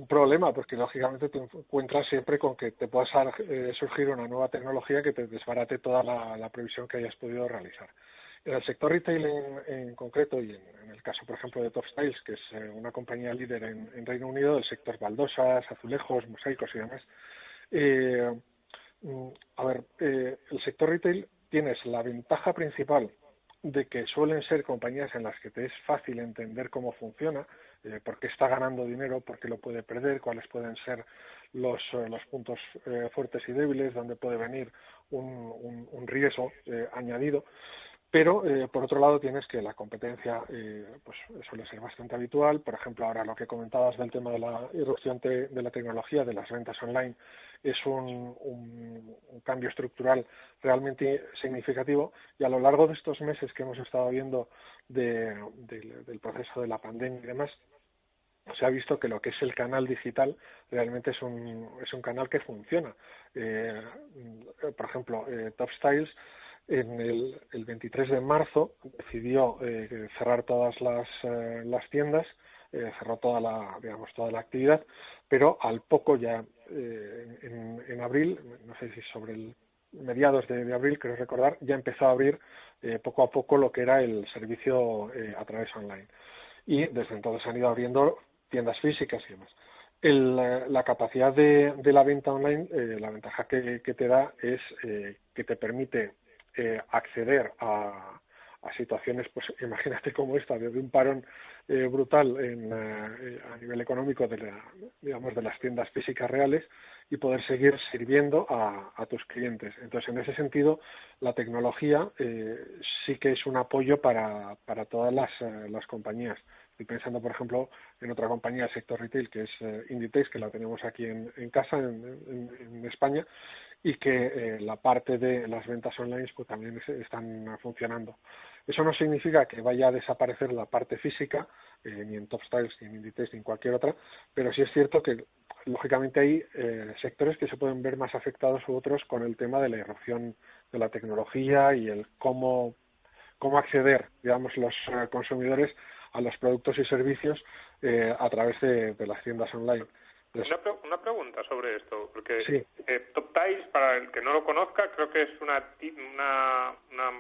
problema, porque lógicamente te encuentras siempre con que te pueda surgir una nueva tecnología que te desbarate toda la previsión que hayas podido realizar. En el sector retail en concreto, y en el caso, por ejemplo, de Topstyle, que es una compañía líder en Reino Unido, del sector baldosas, azulejos, mosaicos y demás, el sector retail tienes la ventaja principal de que suelen ser compañías en las que te es fácil entender cómo funciona, por qué está ganando dinero, por qué lo puede perder, cuáles pueden ser los puntos fuertes y débiles, dónde puede venir un riesgo añadido. Pero, por otro lado, tienes que la competencia pues suele ser bastante habitual. Por ejemplo, ahora lo que comentabas del tema de la irrupción de la tecnología, de las ventas online, es un cambio estructural realmente significativo. Y a lo largo de estos meses que hemos estado viendo del proceso de la pandemia y demás, se ha visto que lo que es el canal digital realmente es un canal que funciona. Por ejemplo, Topstyle en el 23 de marzo decidió cerrar todas las tiendas, cerró toda la actividad, pero al poco ya en abril, no sé si sobre el mediados de abril, creo recordar, ya empezó a abrir poco a poco lo que era el servicio a través online. Y desde entonces han ido abriendo tiendas físicas y demás. La capacidad de la venta online, la ventaja que te da es que te permite acceder a situaciones, pues imagínate como esta, de un parón brutal a nivel económico de las tiendas físicas reales y poder seguir sirviendo a tus clientes. Entonces, en ese sentido, la tecnología sí que es un apoyo para todas las compañías. Estoy pensando, por ejemplo, en otra compañía del sector retail, que es Inditex, que la tenemos aquí en casa, en España, y que la parte de las ventas online pues también están funcionando. Eso no significa que vaya a desaparecer la parte física, ni en Topstyle, ni en Inditex, ni en cualquier otra, pero sí es cierto que, lógicamente, hay sectores que se pueden ver más afectados u otros con el tema de la irrupción de la tecnología y el cómo acceder, digamos, los consumidores a los productos y servicios a través de las tiendas online. Una pregunta sobre esto, porque Sí. Top Tiles, para el que no lo conozca, creo que es una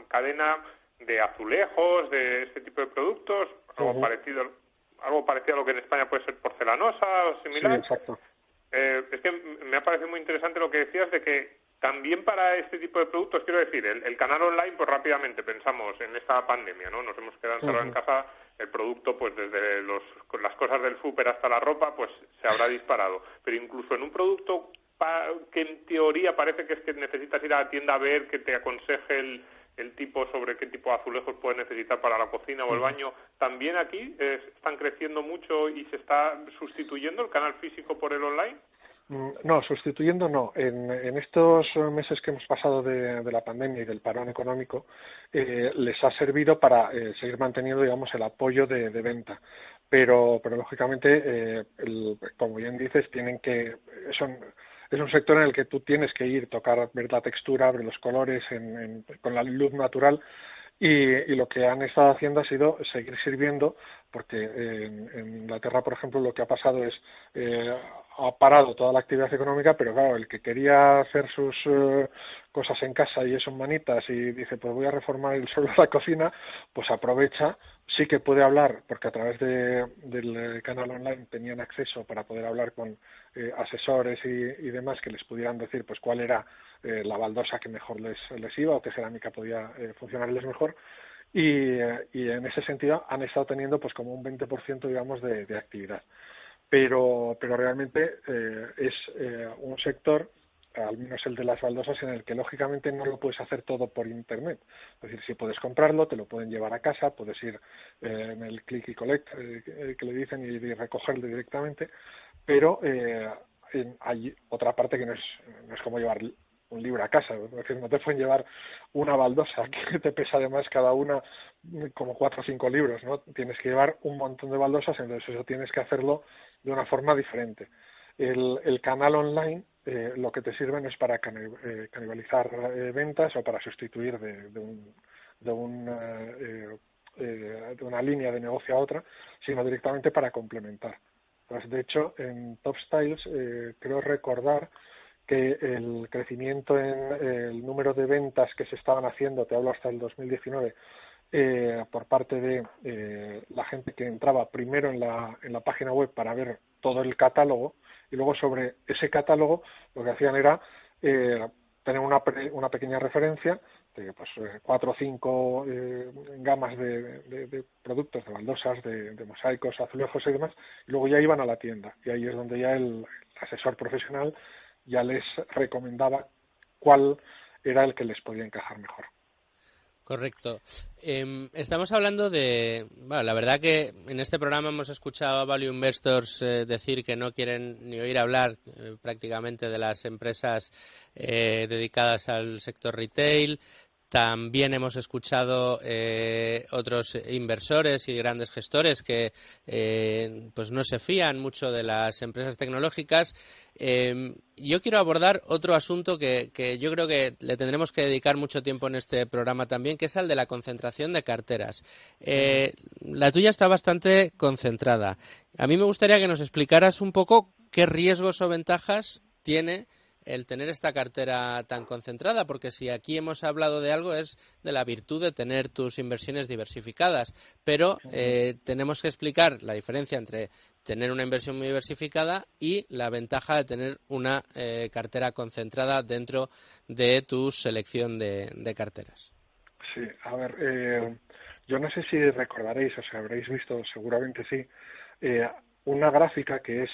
cadena de azulejos, de este tipo de productos, algo parecido a lo que en España puede ser porcelanosa o similar. Sí, exacto. Es que me ha parecido muy interesante lo que decías de que también para este tipo de productos, quiero decir, el canal online, pues rápidamente pensamos en esta pandemia, ¿no? Nos hemos quedado encerrados en casa, el producto, pues desde las cosas del súper hasta la ropa, pues se habrá disparado. Pero incluso en un producto que en teoría parece que es que necesitas ir a la tienda a ver, que te aconseje el tipo sobre qué tipo de azulejos puedes necesitar para la cocina o el baño, también aquí están creciendo mucho y se está sustituyendo el canal físico por el online. No, sustituyendo no. En estos meses que hemos pasado de la pandemia y del parón económico, les ha servido para seguir manteniendo, digamos, el apoyo de venta. Pero lógicamente, como bien dices, es un sector en el que tú tienes que ir, tocar, ver la textura, ver los colores con la luz natural. Y lo que han estado haciendo ha sido seguir sirviendo, porque en Inglaterra, por ejemplo, lo que ha pasado es ha parado toda la actividad económica, pero claro, el que quería hacer sus cosas en casa y eso en manitas y dice, pues voy a reformar el suelo de la cocina, pues aprovecha, sí que puede hablar, porque a través del canal online tenían acceso para poder hablar con asesores y demás que les pudieran decir pues cuál era la baldosa que mejor les iba o qué cerámica podía funcionarles mejor. Y en ese sentido han estado teniendo pues como un 20% digamos de actividad. Pero realmente es un sector, al menos el de las baldosas, en el que lógicamente no lo puedes hacer todo por internet. Es decir, si puedes comprarlo, te lo pueden llevar a casa, puedes ir en el click y collect que le dicen y recogerlo directamente, pero hay otra parte que no es como llevar un libro a casa, es decir, no te pueden llevar una baldosa que te pesa además cada una como 4 o 5 libros, ¿no? Tienes que llevar un montón de baldosas, entonces eso tienes que hacerlo de una forma diferente. El canal online lo que te sirve no es para canibalizar ventas o para sustituir de una línea de negocio a otra, sino directamente para complementar. Entonces, de hecho, en Top Styles creo recordar que el crecimiento en el número de ventas que se estaban haciendo, te hablo hasta el 2019, por parte de la gente que entraba primero en la página web para ver todo el catálogo y luego sobre ese catálogo lo que hacían era tener una pequeña referencia de pues 4 o 5 gamas de productos, de baldosas, de mosaicos, azulejos y demás, y luego ya iban a la tienda y ahí es donde ya el asesor profesional ya les recomendaba cuál era el que les podía encajar mejor. Correcto. Estamos hablando de... Bueno, la verdad que en este programa hemos escuchado a Value Investors decir que no quieren ni oír hablar prácticamente de las empresas dedicadas al sector retail. También hemos escuchado otros inversores y grandes gestores que pues no se fían mucho de las empresas tecnológicas. Yo quiero abordar otro asunto que yo creo que le tendremos que dedicar mucho tiempo en este programa también, que es el de la concentración de carteras. La tuya está bastante concentrada. A mí me gustaría que nos explicaras un poco qué riesgos o ventajas tiene el tener esta cartera tan concentrada, porque si aquí hemos hablado de algo es de la virtud de tener tus inversiones diversificadas, pero tenemos que explicar la diferencia entre tener una inversión muy diversificada y la ventaja de tener una cartera concentrada dentro de tu selección de carteras. Sí, a ver, yo no sé si recordaréis, o sea, habréis visto, seguramente sí, una gráfica que es,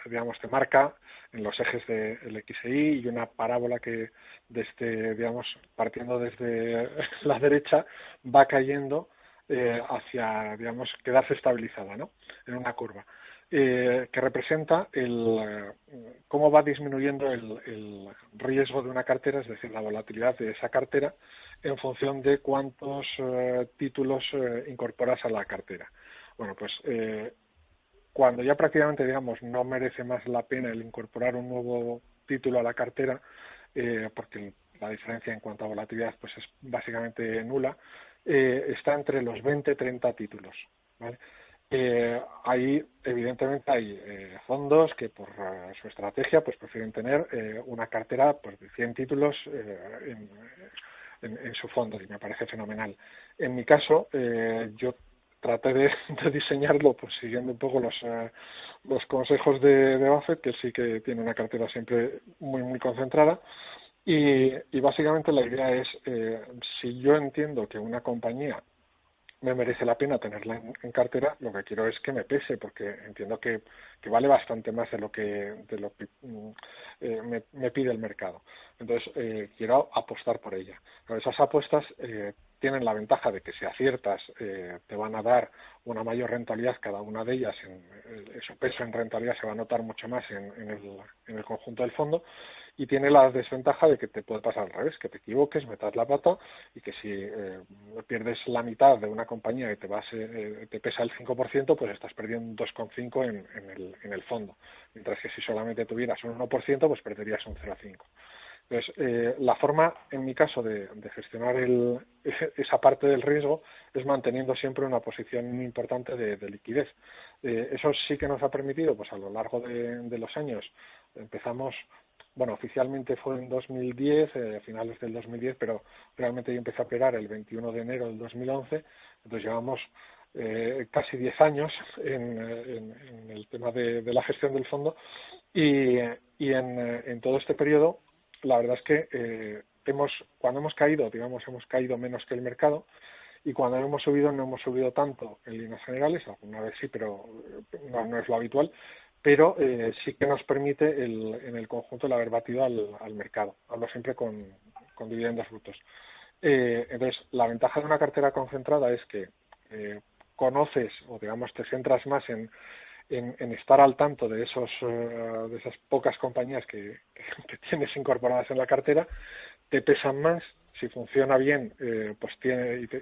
digamos, te marca en los ejes del X e Y y una parábola que digamos, partiendo desde la derecha va cayendo hacia, digamos, quedarse estabilizada, ¿no? En una curva que representa cómo va disminuyendo el riesgo de una cartera, es decir, la volatilidad de esa cartera en función de cuántos títulos incorporas a la cartera. Bueno, pues cuando ya prácticamente, digamos, no merece más la pena el incorporar un nuevo título a la cartera, porque la diferencia en cuanto a volatilidad pues es básicamente nula, está entre los 20 y 30 títulos, ¿vale? Ahí, evidentemente, hay fondos que por su estrategia pues prefieren tener una cartera pues, de 100 títulos en su fondo, y me parece fenomenal. En mi caso, yo traté de diseñarlo pues siguiendo un poco los consejos de Buffett, que sí que tiene una cartera siempre muy concentrada, y básicamente la idea es, si yo entiendo que una compañía me merece la pena tenerla en cartera, lo que quiero es que me pese, porque entiendo que vale bastante más de lo que me pide el mercado. Entonces, quiero apostar por ella. Pero esas apuestas tienen la ventaja de que si aciertas te van a dar una mayor rentabilidad cada una de ellas, su peso en rentabilidad se va a notar mucho más en el conjunto del fondo, y tiene la desventaja de que te puede pasar al revés, que te equivoques, metas la pata y que si pierdes la mitad de una compañía y te pesa el 5%, pues estás perdiendo un 2,5% en el fondo, mientras que si solamente tuvieras un 1%, pues perderías un 0,5%. Entonces, la forma, en mi caso, de gestionar esa parte del riesgo es manteniendo siempre una posición muy importante de liquidez. Eso sí que nos ha permitido, pues a lo largo de los años, empezamos, bueno, oficialmente fue en 2010, a finales del 2010, pero realmente yo empecé a operar el 21 de enero del 2011, entonces llevamos casi 10 años en el tema de la gestión del fondo, y en todo este periodo la verdad es que cuando hemos caído, digamos, hemos caído menos que el mercado, y cuando hemos subido no hemos subido tanto en líneas generales, alguna vez sí, pero no es lo habitual, pero sí que nos permite en el conjunto el haber batido al mercado. Hablo siempre con dividendos brutos. Entonces, la ventaja de una cartera concentrada es que conoces, o digamos te centras más en estar al tanto de esas pocas compañías que tienes incorporadas en la cartera, te pesan más. Si funciona bien, pues y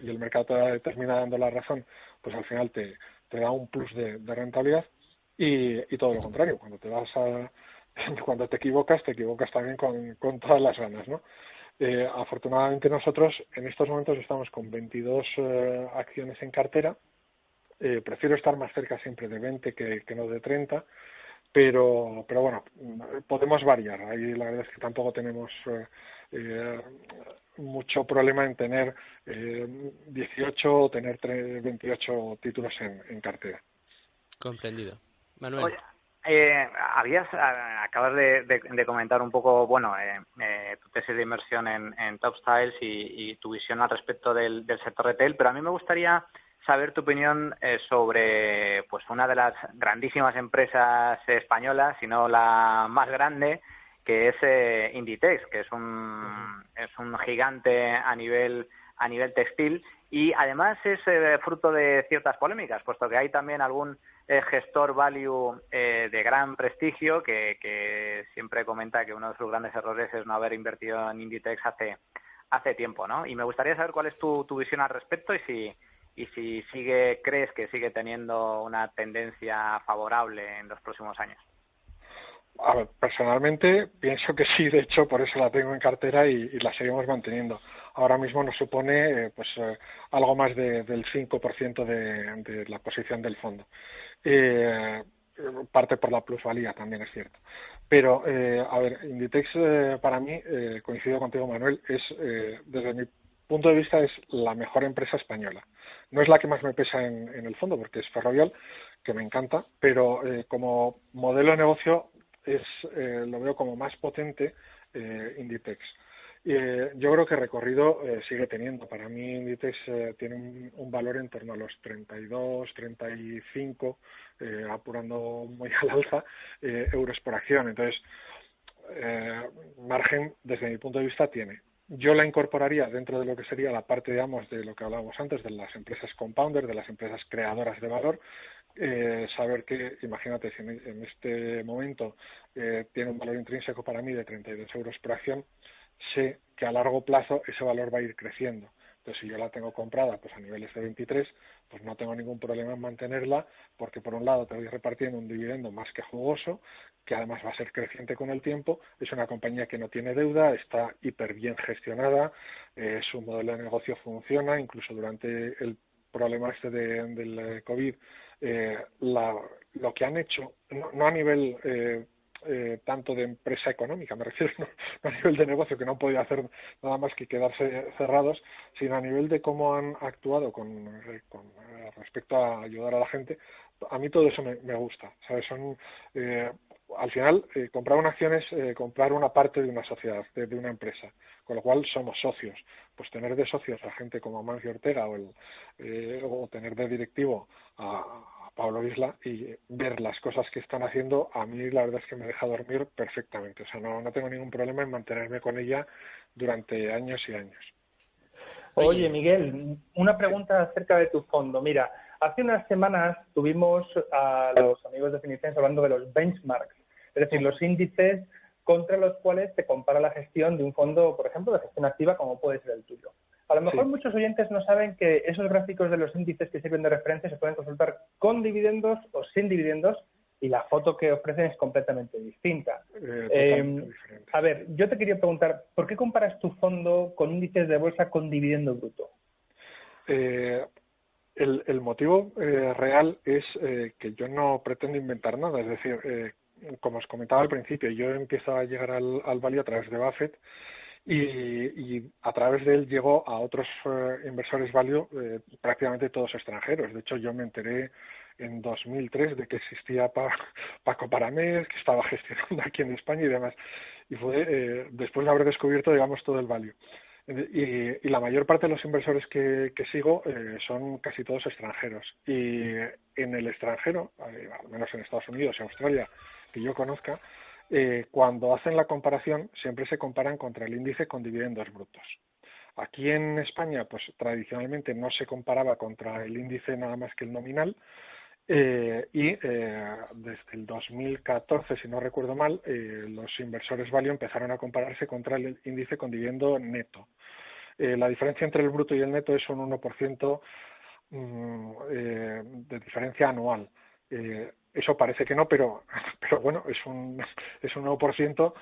el mercado te termina dando la razón, pues al final te da un plus de rentabilidad, y todo lo contrario, cuando te equivocas también con todas las ganas, ¿no? Afortunadamente nosotros en estos momentos estamos con 22 acciones en cartera. Prefiero estar más cerca siempre de 20 que no de 30, pero bueno, podemos variar. Ahí la verdad es que tampoco tenemos mucho problema en tener 18 o tener 28 títulos en cartera. Comprendido. Manuel. Oye, acabas de comentar un poco, bueno, tu tesis de inversión en Top Styles y tu visión al respecto del sector retail, pero a mí me gustaría saber tu opinión sobre pues una de las grandísimas empresas españolas, si no la más grande, que es Inditex, que es un gigante a nivel textil, y además es fruto de ciertas polémicas, puesto que hay también algún gestor value de gran prestigio que siempre comenta que uno de sus grandes errores es no haber invertido en Inditex hace tiempo, ¿no? Y me gustaría saber cuál es tu visión al respecto, y si crees que sigue teniendo una tendencia favorable en los próximos años. A ver, personalmente pienso que sí, de hecho por eso la tengo en cartera y la seguimos manteniendo. Ahora mismo nos supone algo más del 5% de la posición del fondo. Parte por la plusvalía, también es cierto. Pero, a ver, Inditex para mí, coincido contigo, Manuel, desde mi punto de vista es la mejor empresa española. No es la que más me pesa en el fondo, porque es Ferrovial, que me encanta, pero como modelo de negocio lo veo como más potente Inditex. Yo creo que recorrido sigue teniendo. Para mí Inditex tiene un valor en torno a los 32, 35, apurando muy al alza, euros por acción. Entonces, margen, desde mi punto de vista, tiene. Yo la incorporaría dentro de lo que sería la parte, digamos, de lo que hablábamos antes, de las empresas compounder, de las empresas creadoras de valor. Saber que, imagínate, si en este momento tiene un valor intrínseco para mí de 32 euros por acción, sé que a largo plazo ese valor va a ir creciendo. Entonces, si yo la tengo comprada pues a niveles de 23, pues no tengo ningún problema en mantenerla, porque por un lado te voy repartiendo un dividendo más que jugoso, que además va a ser creciente con el tiempo. Es una compañía que no tiene deuda, está hiper bien gestionada, su modelo de negocio funciona, incluso durante el problema del COVID lo que han hecho, no a nivel tanto de empresa económica, me refiero, no a nivel de negocio, que no podía hacer nada más que quedarse cerrados, sino a nivel de cómo han actuado con respecto a ayudar a la gente. A mí todo eso me gusta, ¿sabes? Son al final comprar una acción es comprar una parte de una sociedad, de una empresa, con lo cual somos socios. Pues tener de socios a gente como Amancio Ortega o tener de directivo a Pablo Isla y ver las cosas que están haciendo, a mí la verdad es que me deja dormir perfectamente. O sea, no tengo ningún problema en mantenerme con ella durante años y años. Oye, Miguel, una pregunta acerca de tu fondo. Mira, hace unas semanas tuvimos a los amigos de Finicens hablando de los benchmarks, es decir, los índices contra los cuales se compara la gestión de un fondo, por ejemplo, de gestión activa como puede ser el tuyo. A lo mejor muchos oyentes no saben que esos gráficos de los índices que sirven de referencia se pueden consultar con dividendos o sin dividendos y la foto que ofrecen es completamente distinta. A ver, yo te quería preguntar, ¿por qué comparas tu fondo con índices de bolsa con dividendo bruto? El motivo real es que yo no pretendo inventar nada, es decir, como os comentaba al principio, yo empiezo a llegar al value a través de Buffett y a través de él llego a otros inversores value prácticamente todos extranjeros. De hecho, yo me enteré en 2003 de que existía Paco Paramés, que estaba gestionando aquí en España y demás. Y fue después de haber descubierto, digamos, todo el value. Y la mayor parte de los inversores que sigo son casi todos extranjeros. Y en el extranjero, al menos en Estados Unidos y Australia, que yo conozca, cuando hacen la comparación siempre se comparan contra el índice con dividendos brutos. Aquí en España, pues tradicionalmente no se comparaba contra el índice nada más que el nominal, y desde el 2014, si no recuerdo mal, los inversores value empezaron a compararse contra el índice con dividendo neto. La diferencia entre el bruto y el neto es un 1% de diferencia anual. Eso parece que no, pero bueno, es un 1%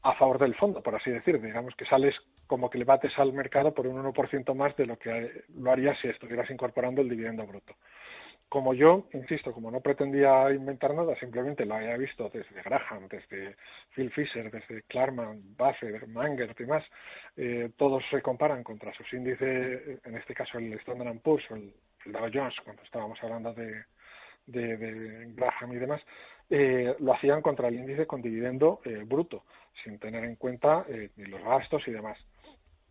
a favor del fondo, por así decir. Digamos que sales como que le bates al mercado por un 1% más de lo que lo harías si estuvieras incorporando el dividendo bruto. Como yo, insisto, como no pretendía inventar nada, simplemente lo había visto desde Graham, desde Phil Fisher, desde Klarman, Buffett, Munger y demás, todos se comparan contra sus índices, en este caso el Standard & Poor's o el Dow Jones, cuando estábamos hablando de Graham y demás, lo hacían contra el índice con dividendo bruto, sin tener en cuenta ni los gastos y demás.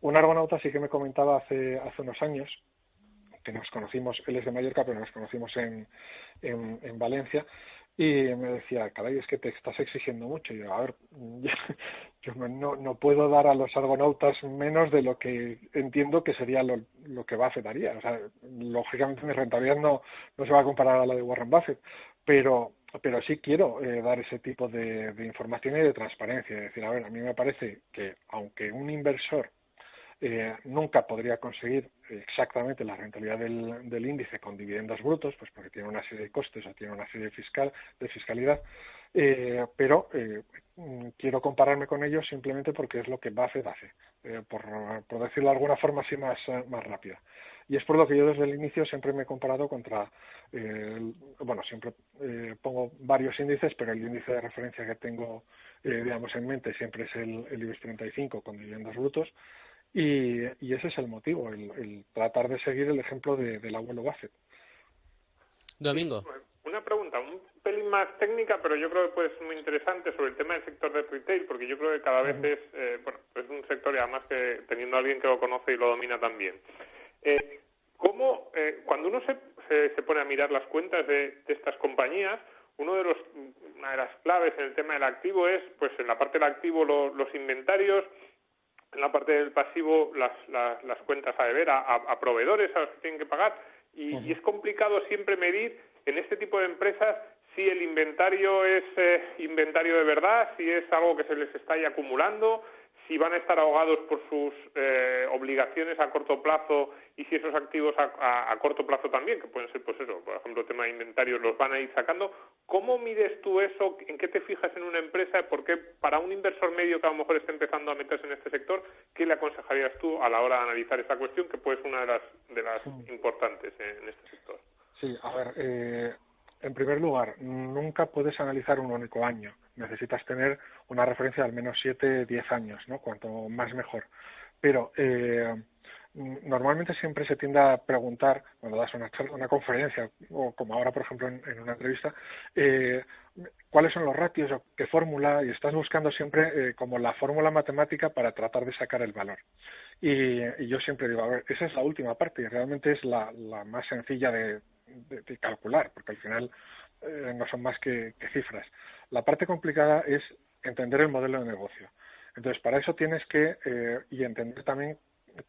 Un argonauta sí que me comentaba hace unos años, que nos conocimos, él es de Mallorca, pero nos conocimos en Valencia, y me decía, caray, es que te estás exigiendo mucho. Y yo, a ver, yo no puedo dar a los argonautas menos de lo que entiendo que sería lo que Buffett daría. O sea, lógicamente mi rentabilidad no se va a comparar a la de Warren Buffett, pero sí quiero dar ese tipo de información y de transparencia. Es decir, a ver, a mí me parece que aunque un inversor nunca podría conseguir exactamente la rentabilidad del índice con dividendos brutos, pues porque tiene una serie de costes o tiene una serie de fiscalidad, pero quiero compararme con ellos simplemente porque es lo que Buffett hace, por decirlo de alguna forma así más rápida. Y es por lo que yo desde el inicio siempre me he comparado contra, siempre pongo varios índices, pero el índice de referencia que tengo, digamos, en mente siempre es el IBEX 35 con dividendos brutos. Y ese es el motivo, el tratar de seguir el ejemplo del abuelo Buffett. Domingo. Una pregunta, un pelín más técnica, pero yo creo que puede ser muy interesante sobre el tema del sector de retail, porque yo creo que cada vez es un sector, y además que teniendo a alguien que lo conoce y lo domina también. Cuando uno se pone a mirar las cuentas de estas compañías, una de las claves en el tema del activo es, pues en la parte del activo los inventarios, en la parte del pasivo las cuentas a deber a proveedores a los que tienen que pagar y es complicado siempre medir en este tipo de empresas si el inventario es inventario de verdad, si es algo que se les está ahí acumulando, si van a estar ahogados por sus obligaciones a corto plazo y si esos activos a corto plazo también, que pueden ser, pues eso, por ejemplo, el tema de inventarios los van a ir sacando. ¿Cómo mides tú eso? ¿En qué te fijas en una empresa? Porque para un inversor medio que a lo mejor esté empezando a meterse en este sector, ¿qué le aconsejarías tú a la hora de analizar esta cuestión, que puede ser una de las importantes en este sector? Sí, a ver, en primer lugar, nunca puedes analizar un único año. Necesitas tener una referencia de al menos 7, 10 años, ¿no? Cuanto más mejor. Pero normalmente siempre se tiende a preguntar, cuando das una conferencia, o como ahora, por ejemplo, en una entrevista, cuáles son los ratios o qué fórmula, y estás buscando siempre como la fórmula matemática para tratar de sacar el valor. Y yo siempre digo, a ver, esa es la última parte, y realmente es la más sencilla de calcular, porque al final no son más que cifras. La parte complicada es entender el modelo de negocio. Entonces, para eso tienes que y entender también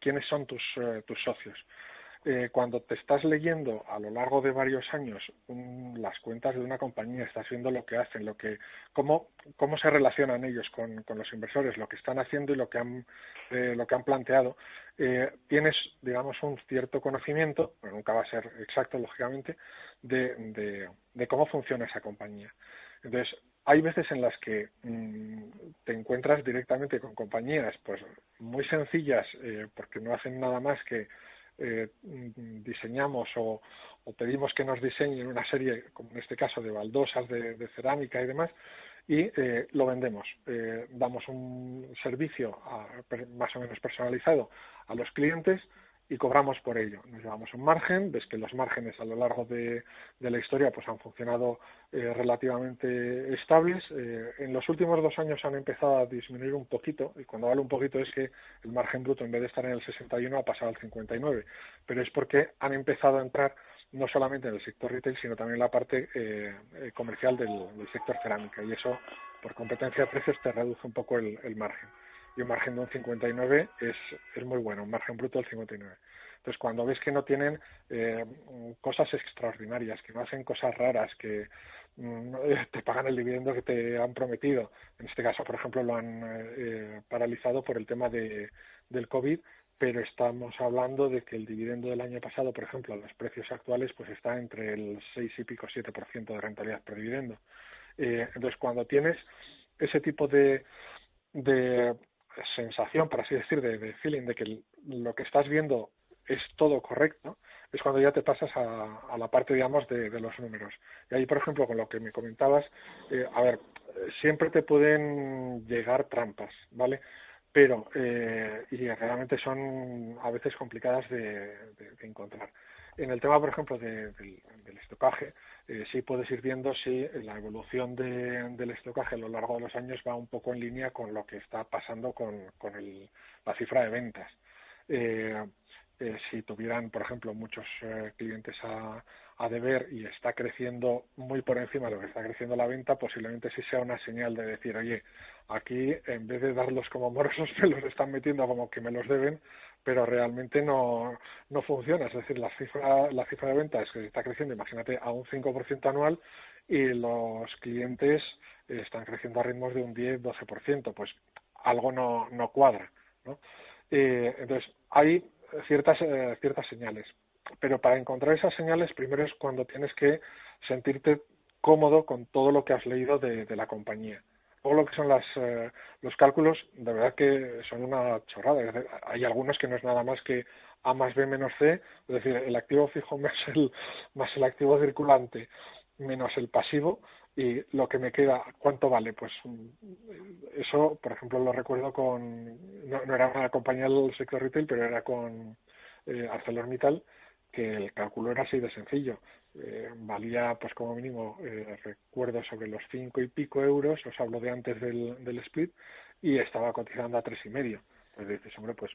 quiénes son tus socios. Cuando te estás leyendo a lo largo de varios años las cuentas de una compañía, estás viendo lo que hacen, cómo se relacionan ellos con los inversores, lo que están haciendo y lo que han planteado, tienes, digamos, un cierto conocimiento, pero nunca va a ser exacto, lógicamente, de cómo funciona esa compañía. Entonces, hay veces en las que te encuentras directamente con compañías pues muy sencillas, porque no hacen nada más que diseñamos o pedimos que nos diseñen una serie, como en este caso, de baldosas, de cerámica y demás, y lo vendemos. Damos un servicio más o menos personalizado a los clientes y cobramos por ello. Nos llevamos un margen, ves que los márgenes a lo largo de la historia pues han funcionado relativamente estables. En los últimos 2 años han empezado a disminuir un poquito, y cuando hablo un poquito es que el margen bruto, en vez de estar en el 61, ha pasado al 59, pero es porque han empezado a entrar no solamente en el sector retail, sino también en la parte comercial del sector cerámica, y eso, por competencia de precios, te reduce un poco el margen. Y un margen de un 59 es muy bueno, un margen bruto del 59. Entonces, cuando ves que no tienen cosas extraordinarias, que no hacen cosas raras, que te pagan el dividendo que te han prometido, en este caso, por ejemplo, lo han paralizado por el tema del COVID, pero estamos hablando de que el dividendo del año pasado, por ejemplo, a los precios actuales, pues está entre el 6 y pico, 7% de rentabilidad por dividendo. Entonces, cuando tienes ese tipo de sensación, por así decir, de feeling de que lo que estás viendo es todo correcto, es cuando ya te pasas a la parte, digamos, de los números. Y ahí, por ejemplo, con lo que me comentabas, siempre te pueden llegar trampas, ¿vale? Pero, y realmente son a veces complicadas de encontrar. En el tema, por ejemplo, del estocaje, sí puedes ir viendo si la evolución del estocaje a lo largo de los años va un poco en línea con lo que está pasando con la cifra de ventas. Si tuvieran, por ejemplo, muchos clientes a deber y está creciendo muy por encima de lo que está creciendo la venta, posiblemente sí sea una señal de decir, oye, aquí en vez de darlos como morosos me los están metiendo como que me los deben, pero realmente no funciona. Es decir, la cifra de ventas que está creciendo, imagínate, a un 5% anual, y los clientes están creciendo a ritmos de un 10-12%, pues algo no cuadra, ¿no? Entonces, hay ciertas señales, pero para encontrar esas señales primero es cuando tienes que sentirte cómodo con todo lo que has leído de la compañía. Luego lo que son los cálculos, de verdad que son una chorrada. Hay algunos que no es nada más que A más B menos C, es decir, el activo fijo más el activo circulante menos el pasivo, y lo que me queda, ¿cuánto vale? Pues eso, por ejemplo, lo recuerdo no era una compañía del sector retail, pero era con ArcelorMittal, que el cálculo era así de sencillo. Valía, pues como mínimo, recuerdo, sobre los 5 y pico euros, os hablo de antes del split, y estaba cotizando a 3,5. Pues dices, hombre, pues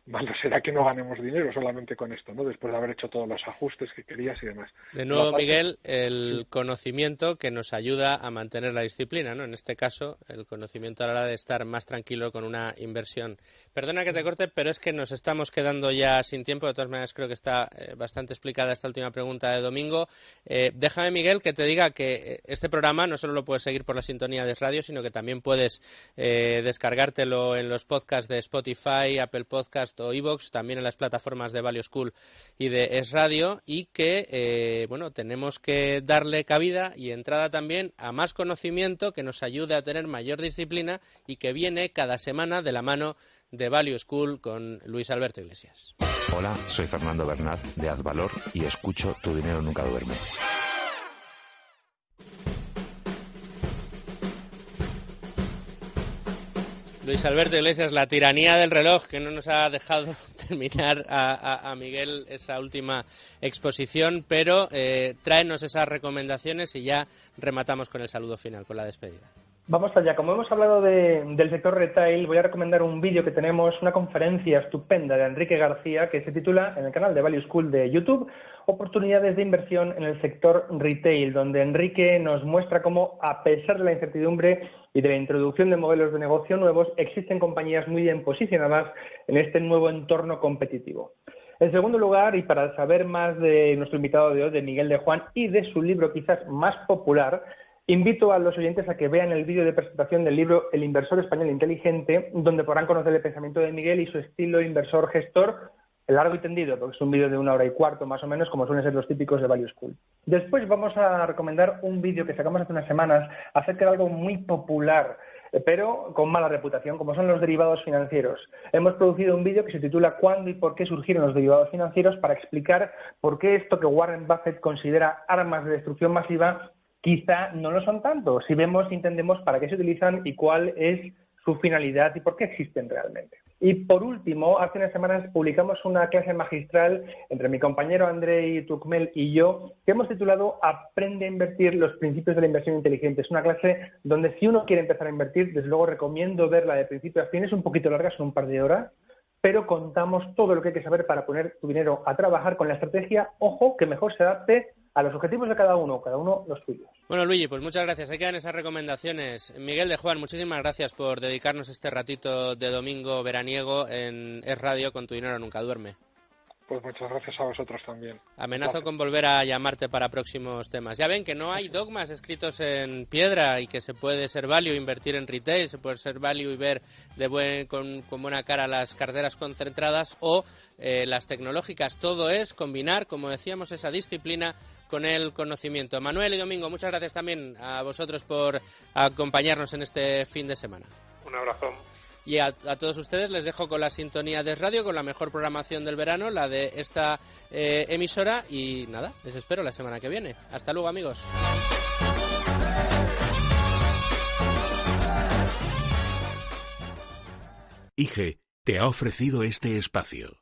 malo será que no ganemos dinero solamente con esto, ¿no? Después de haber hecho todos los ajustes que querías y demás. De nuevo, Miguel, el conocimiento que nos ayuda a mantener la disciplina, ¿no? En este caso, el conocimiento a la hora de estar más tranquilo con una inversión. Perdona que te corte, pero es que nos estamos quedando ya sin tiempo. De todas maneras, creo que está bastante explicada esta última pregunta de Domingo. Déjame, Miguel, que te diga que este programa no solo lo puedes seguir por la sintonía de radio, sino que también puedes descargártelo en los podcasts de Spotify Spotify, Apple Podcast o iVoox, también en las plataformas de Value School y de Es Radio, y que tenemos que darle cabida y entrada también a más conocimiento que nos ayude a tener mayor disciplina y que viene cada semana de la mano de Value School con Luis Alberto Iglesias. Hola, soy Fernando Bernat de Advalor y escucho Tu dinero nunca duerme. Luis Alberto Iglesias, la tiranía del reloj que no nos ha dejado terminar a Miguel esa última exposición, pero tráenos esas recomendaciones y ya rematamos con el saludo final, con la despedida. Vamos allá. Como hemos hablado del sector retail, voy a recomendar un vídeo que tenemos, una conferencia estupenda de Enrique García, que se titula en el canal de Value School de YouTube, Oportunidades de inversión en el sector retail, donde Enrique nos muestra cómo, a pesar de la incertidumbre y de la introducción de modelos de negocio nuevos, existen compañías muy bien posicionadas en este nuevo entorno competitivo. En segundo lugar, y para saber más de nuestro invitado de hoy, de Miguel de Juan, y de su libro quizás más popular, invito a los oyentes a que vean el vídeo de presentación del libro El inversor español inteligente, donde podrán conocer el pensamiento de Miguel y su estilo inversor-gestor, largo y tendido, porque es un vídeo de 1 hora y cuarto más o menos, como suelen ser los típicos de Value School. Después vamos a recomendar un vídeo que sacamos hace unas semanas acerca de algo muy popular, pero con mala reputación, como son los derivados financieros. Hemos producido un vídeo que se titula ¿Cuándo y por qué surgieron los derivados financieros?, para explicar por qué esto que Warren Buffett considera armas de destrucción masiva quizá no lo son tanto, si vemos y entendemos para qué se utilizan y cuál es su finalidad y por qué existen realmente. Y por último, hace unas semanas publicamos una clase magistral entre mi compañero Andrei Turkmel y yo, que hemos titulado Aprende a invertir, los principios de la inversión inteligente. Es una clase donde, si uno quiere empezar a invertir, desde luego recomiendo verla de principio a fin. Es un poquito larga, son un par de horas, pero contamos todo lo que hay que saber para poner tu dinero a trabajar con la estrategia, ojo, que mejor se adapte a los objetivos de cada uno los suyos. Bueno, Luigi, pues muchas gracias. Ahí quedan esas recomendaciones. Miguel de Juan, muchísimas gracias por dedicarnos este ratito de domingo veraniego en Es Radio con Tu dinero nunca duerme. Pues muchas gracias a vosotros también. Amenazo con volver a llamarte para próximos temas. Ya ven que no hay dogmas escritos en piedra y que se puede ser value, invertir en retail, se puede ser value y ver con buena cara las carteras concentradas o las tecnológicas. Todo es combinar, como decíamos, esa disciplina con el conocimiento. Manuel y Domingo, muchas gracias también a vosotros por acompañarnos en este fin de semana. Un abrazo. Y a todos ustedes les dejo con la sintonía de Radio, con la mejor programación del verano, la de esta emisora. Y nada, les espero la semana que viene. Hasta luego, amigos. IGE te ha ofrecido este espacio.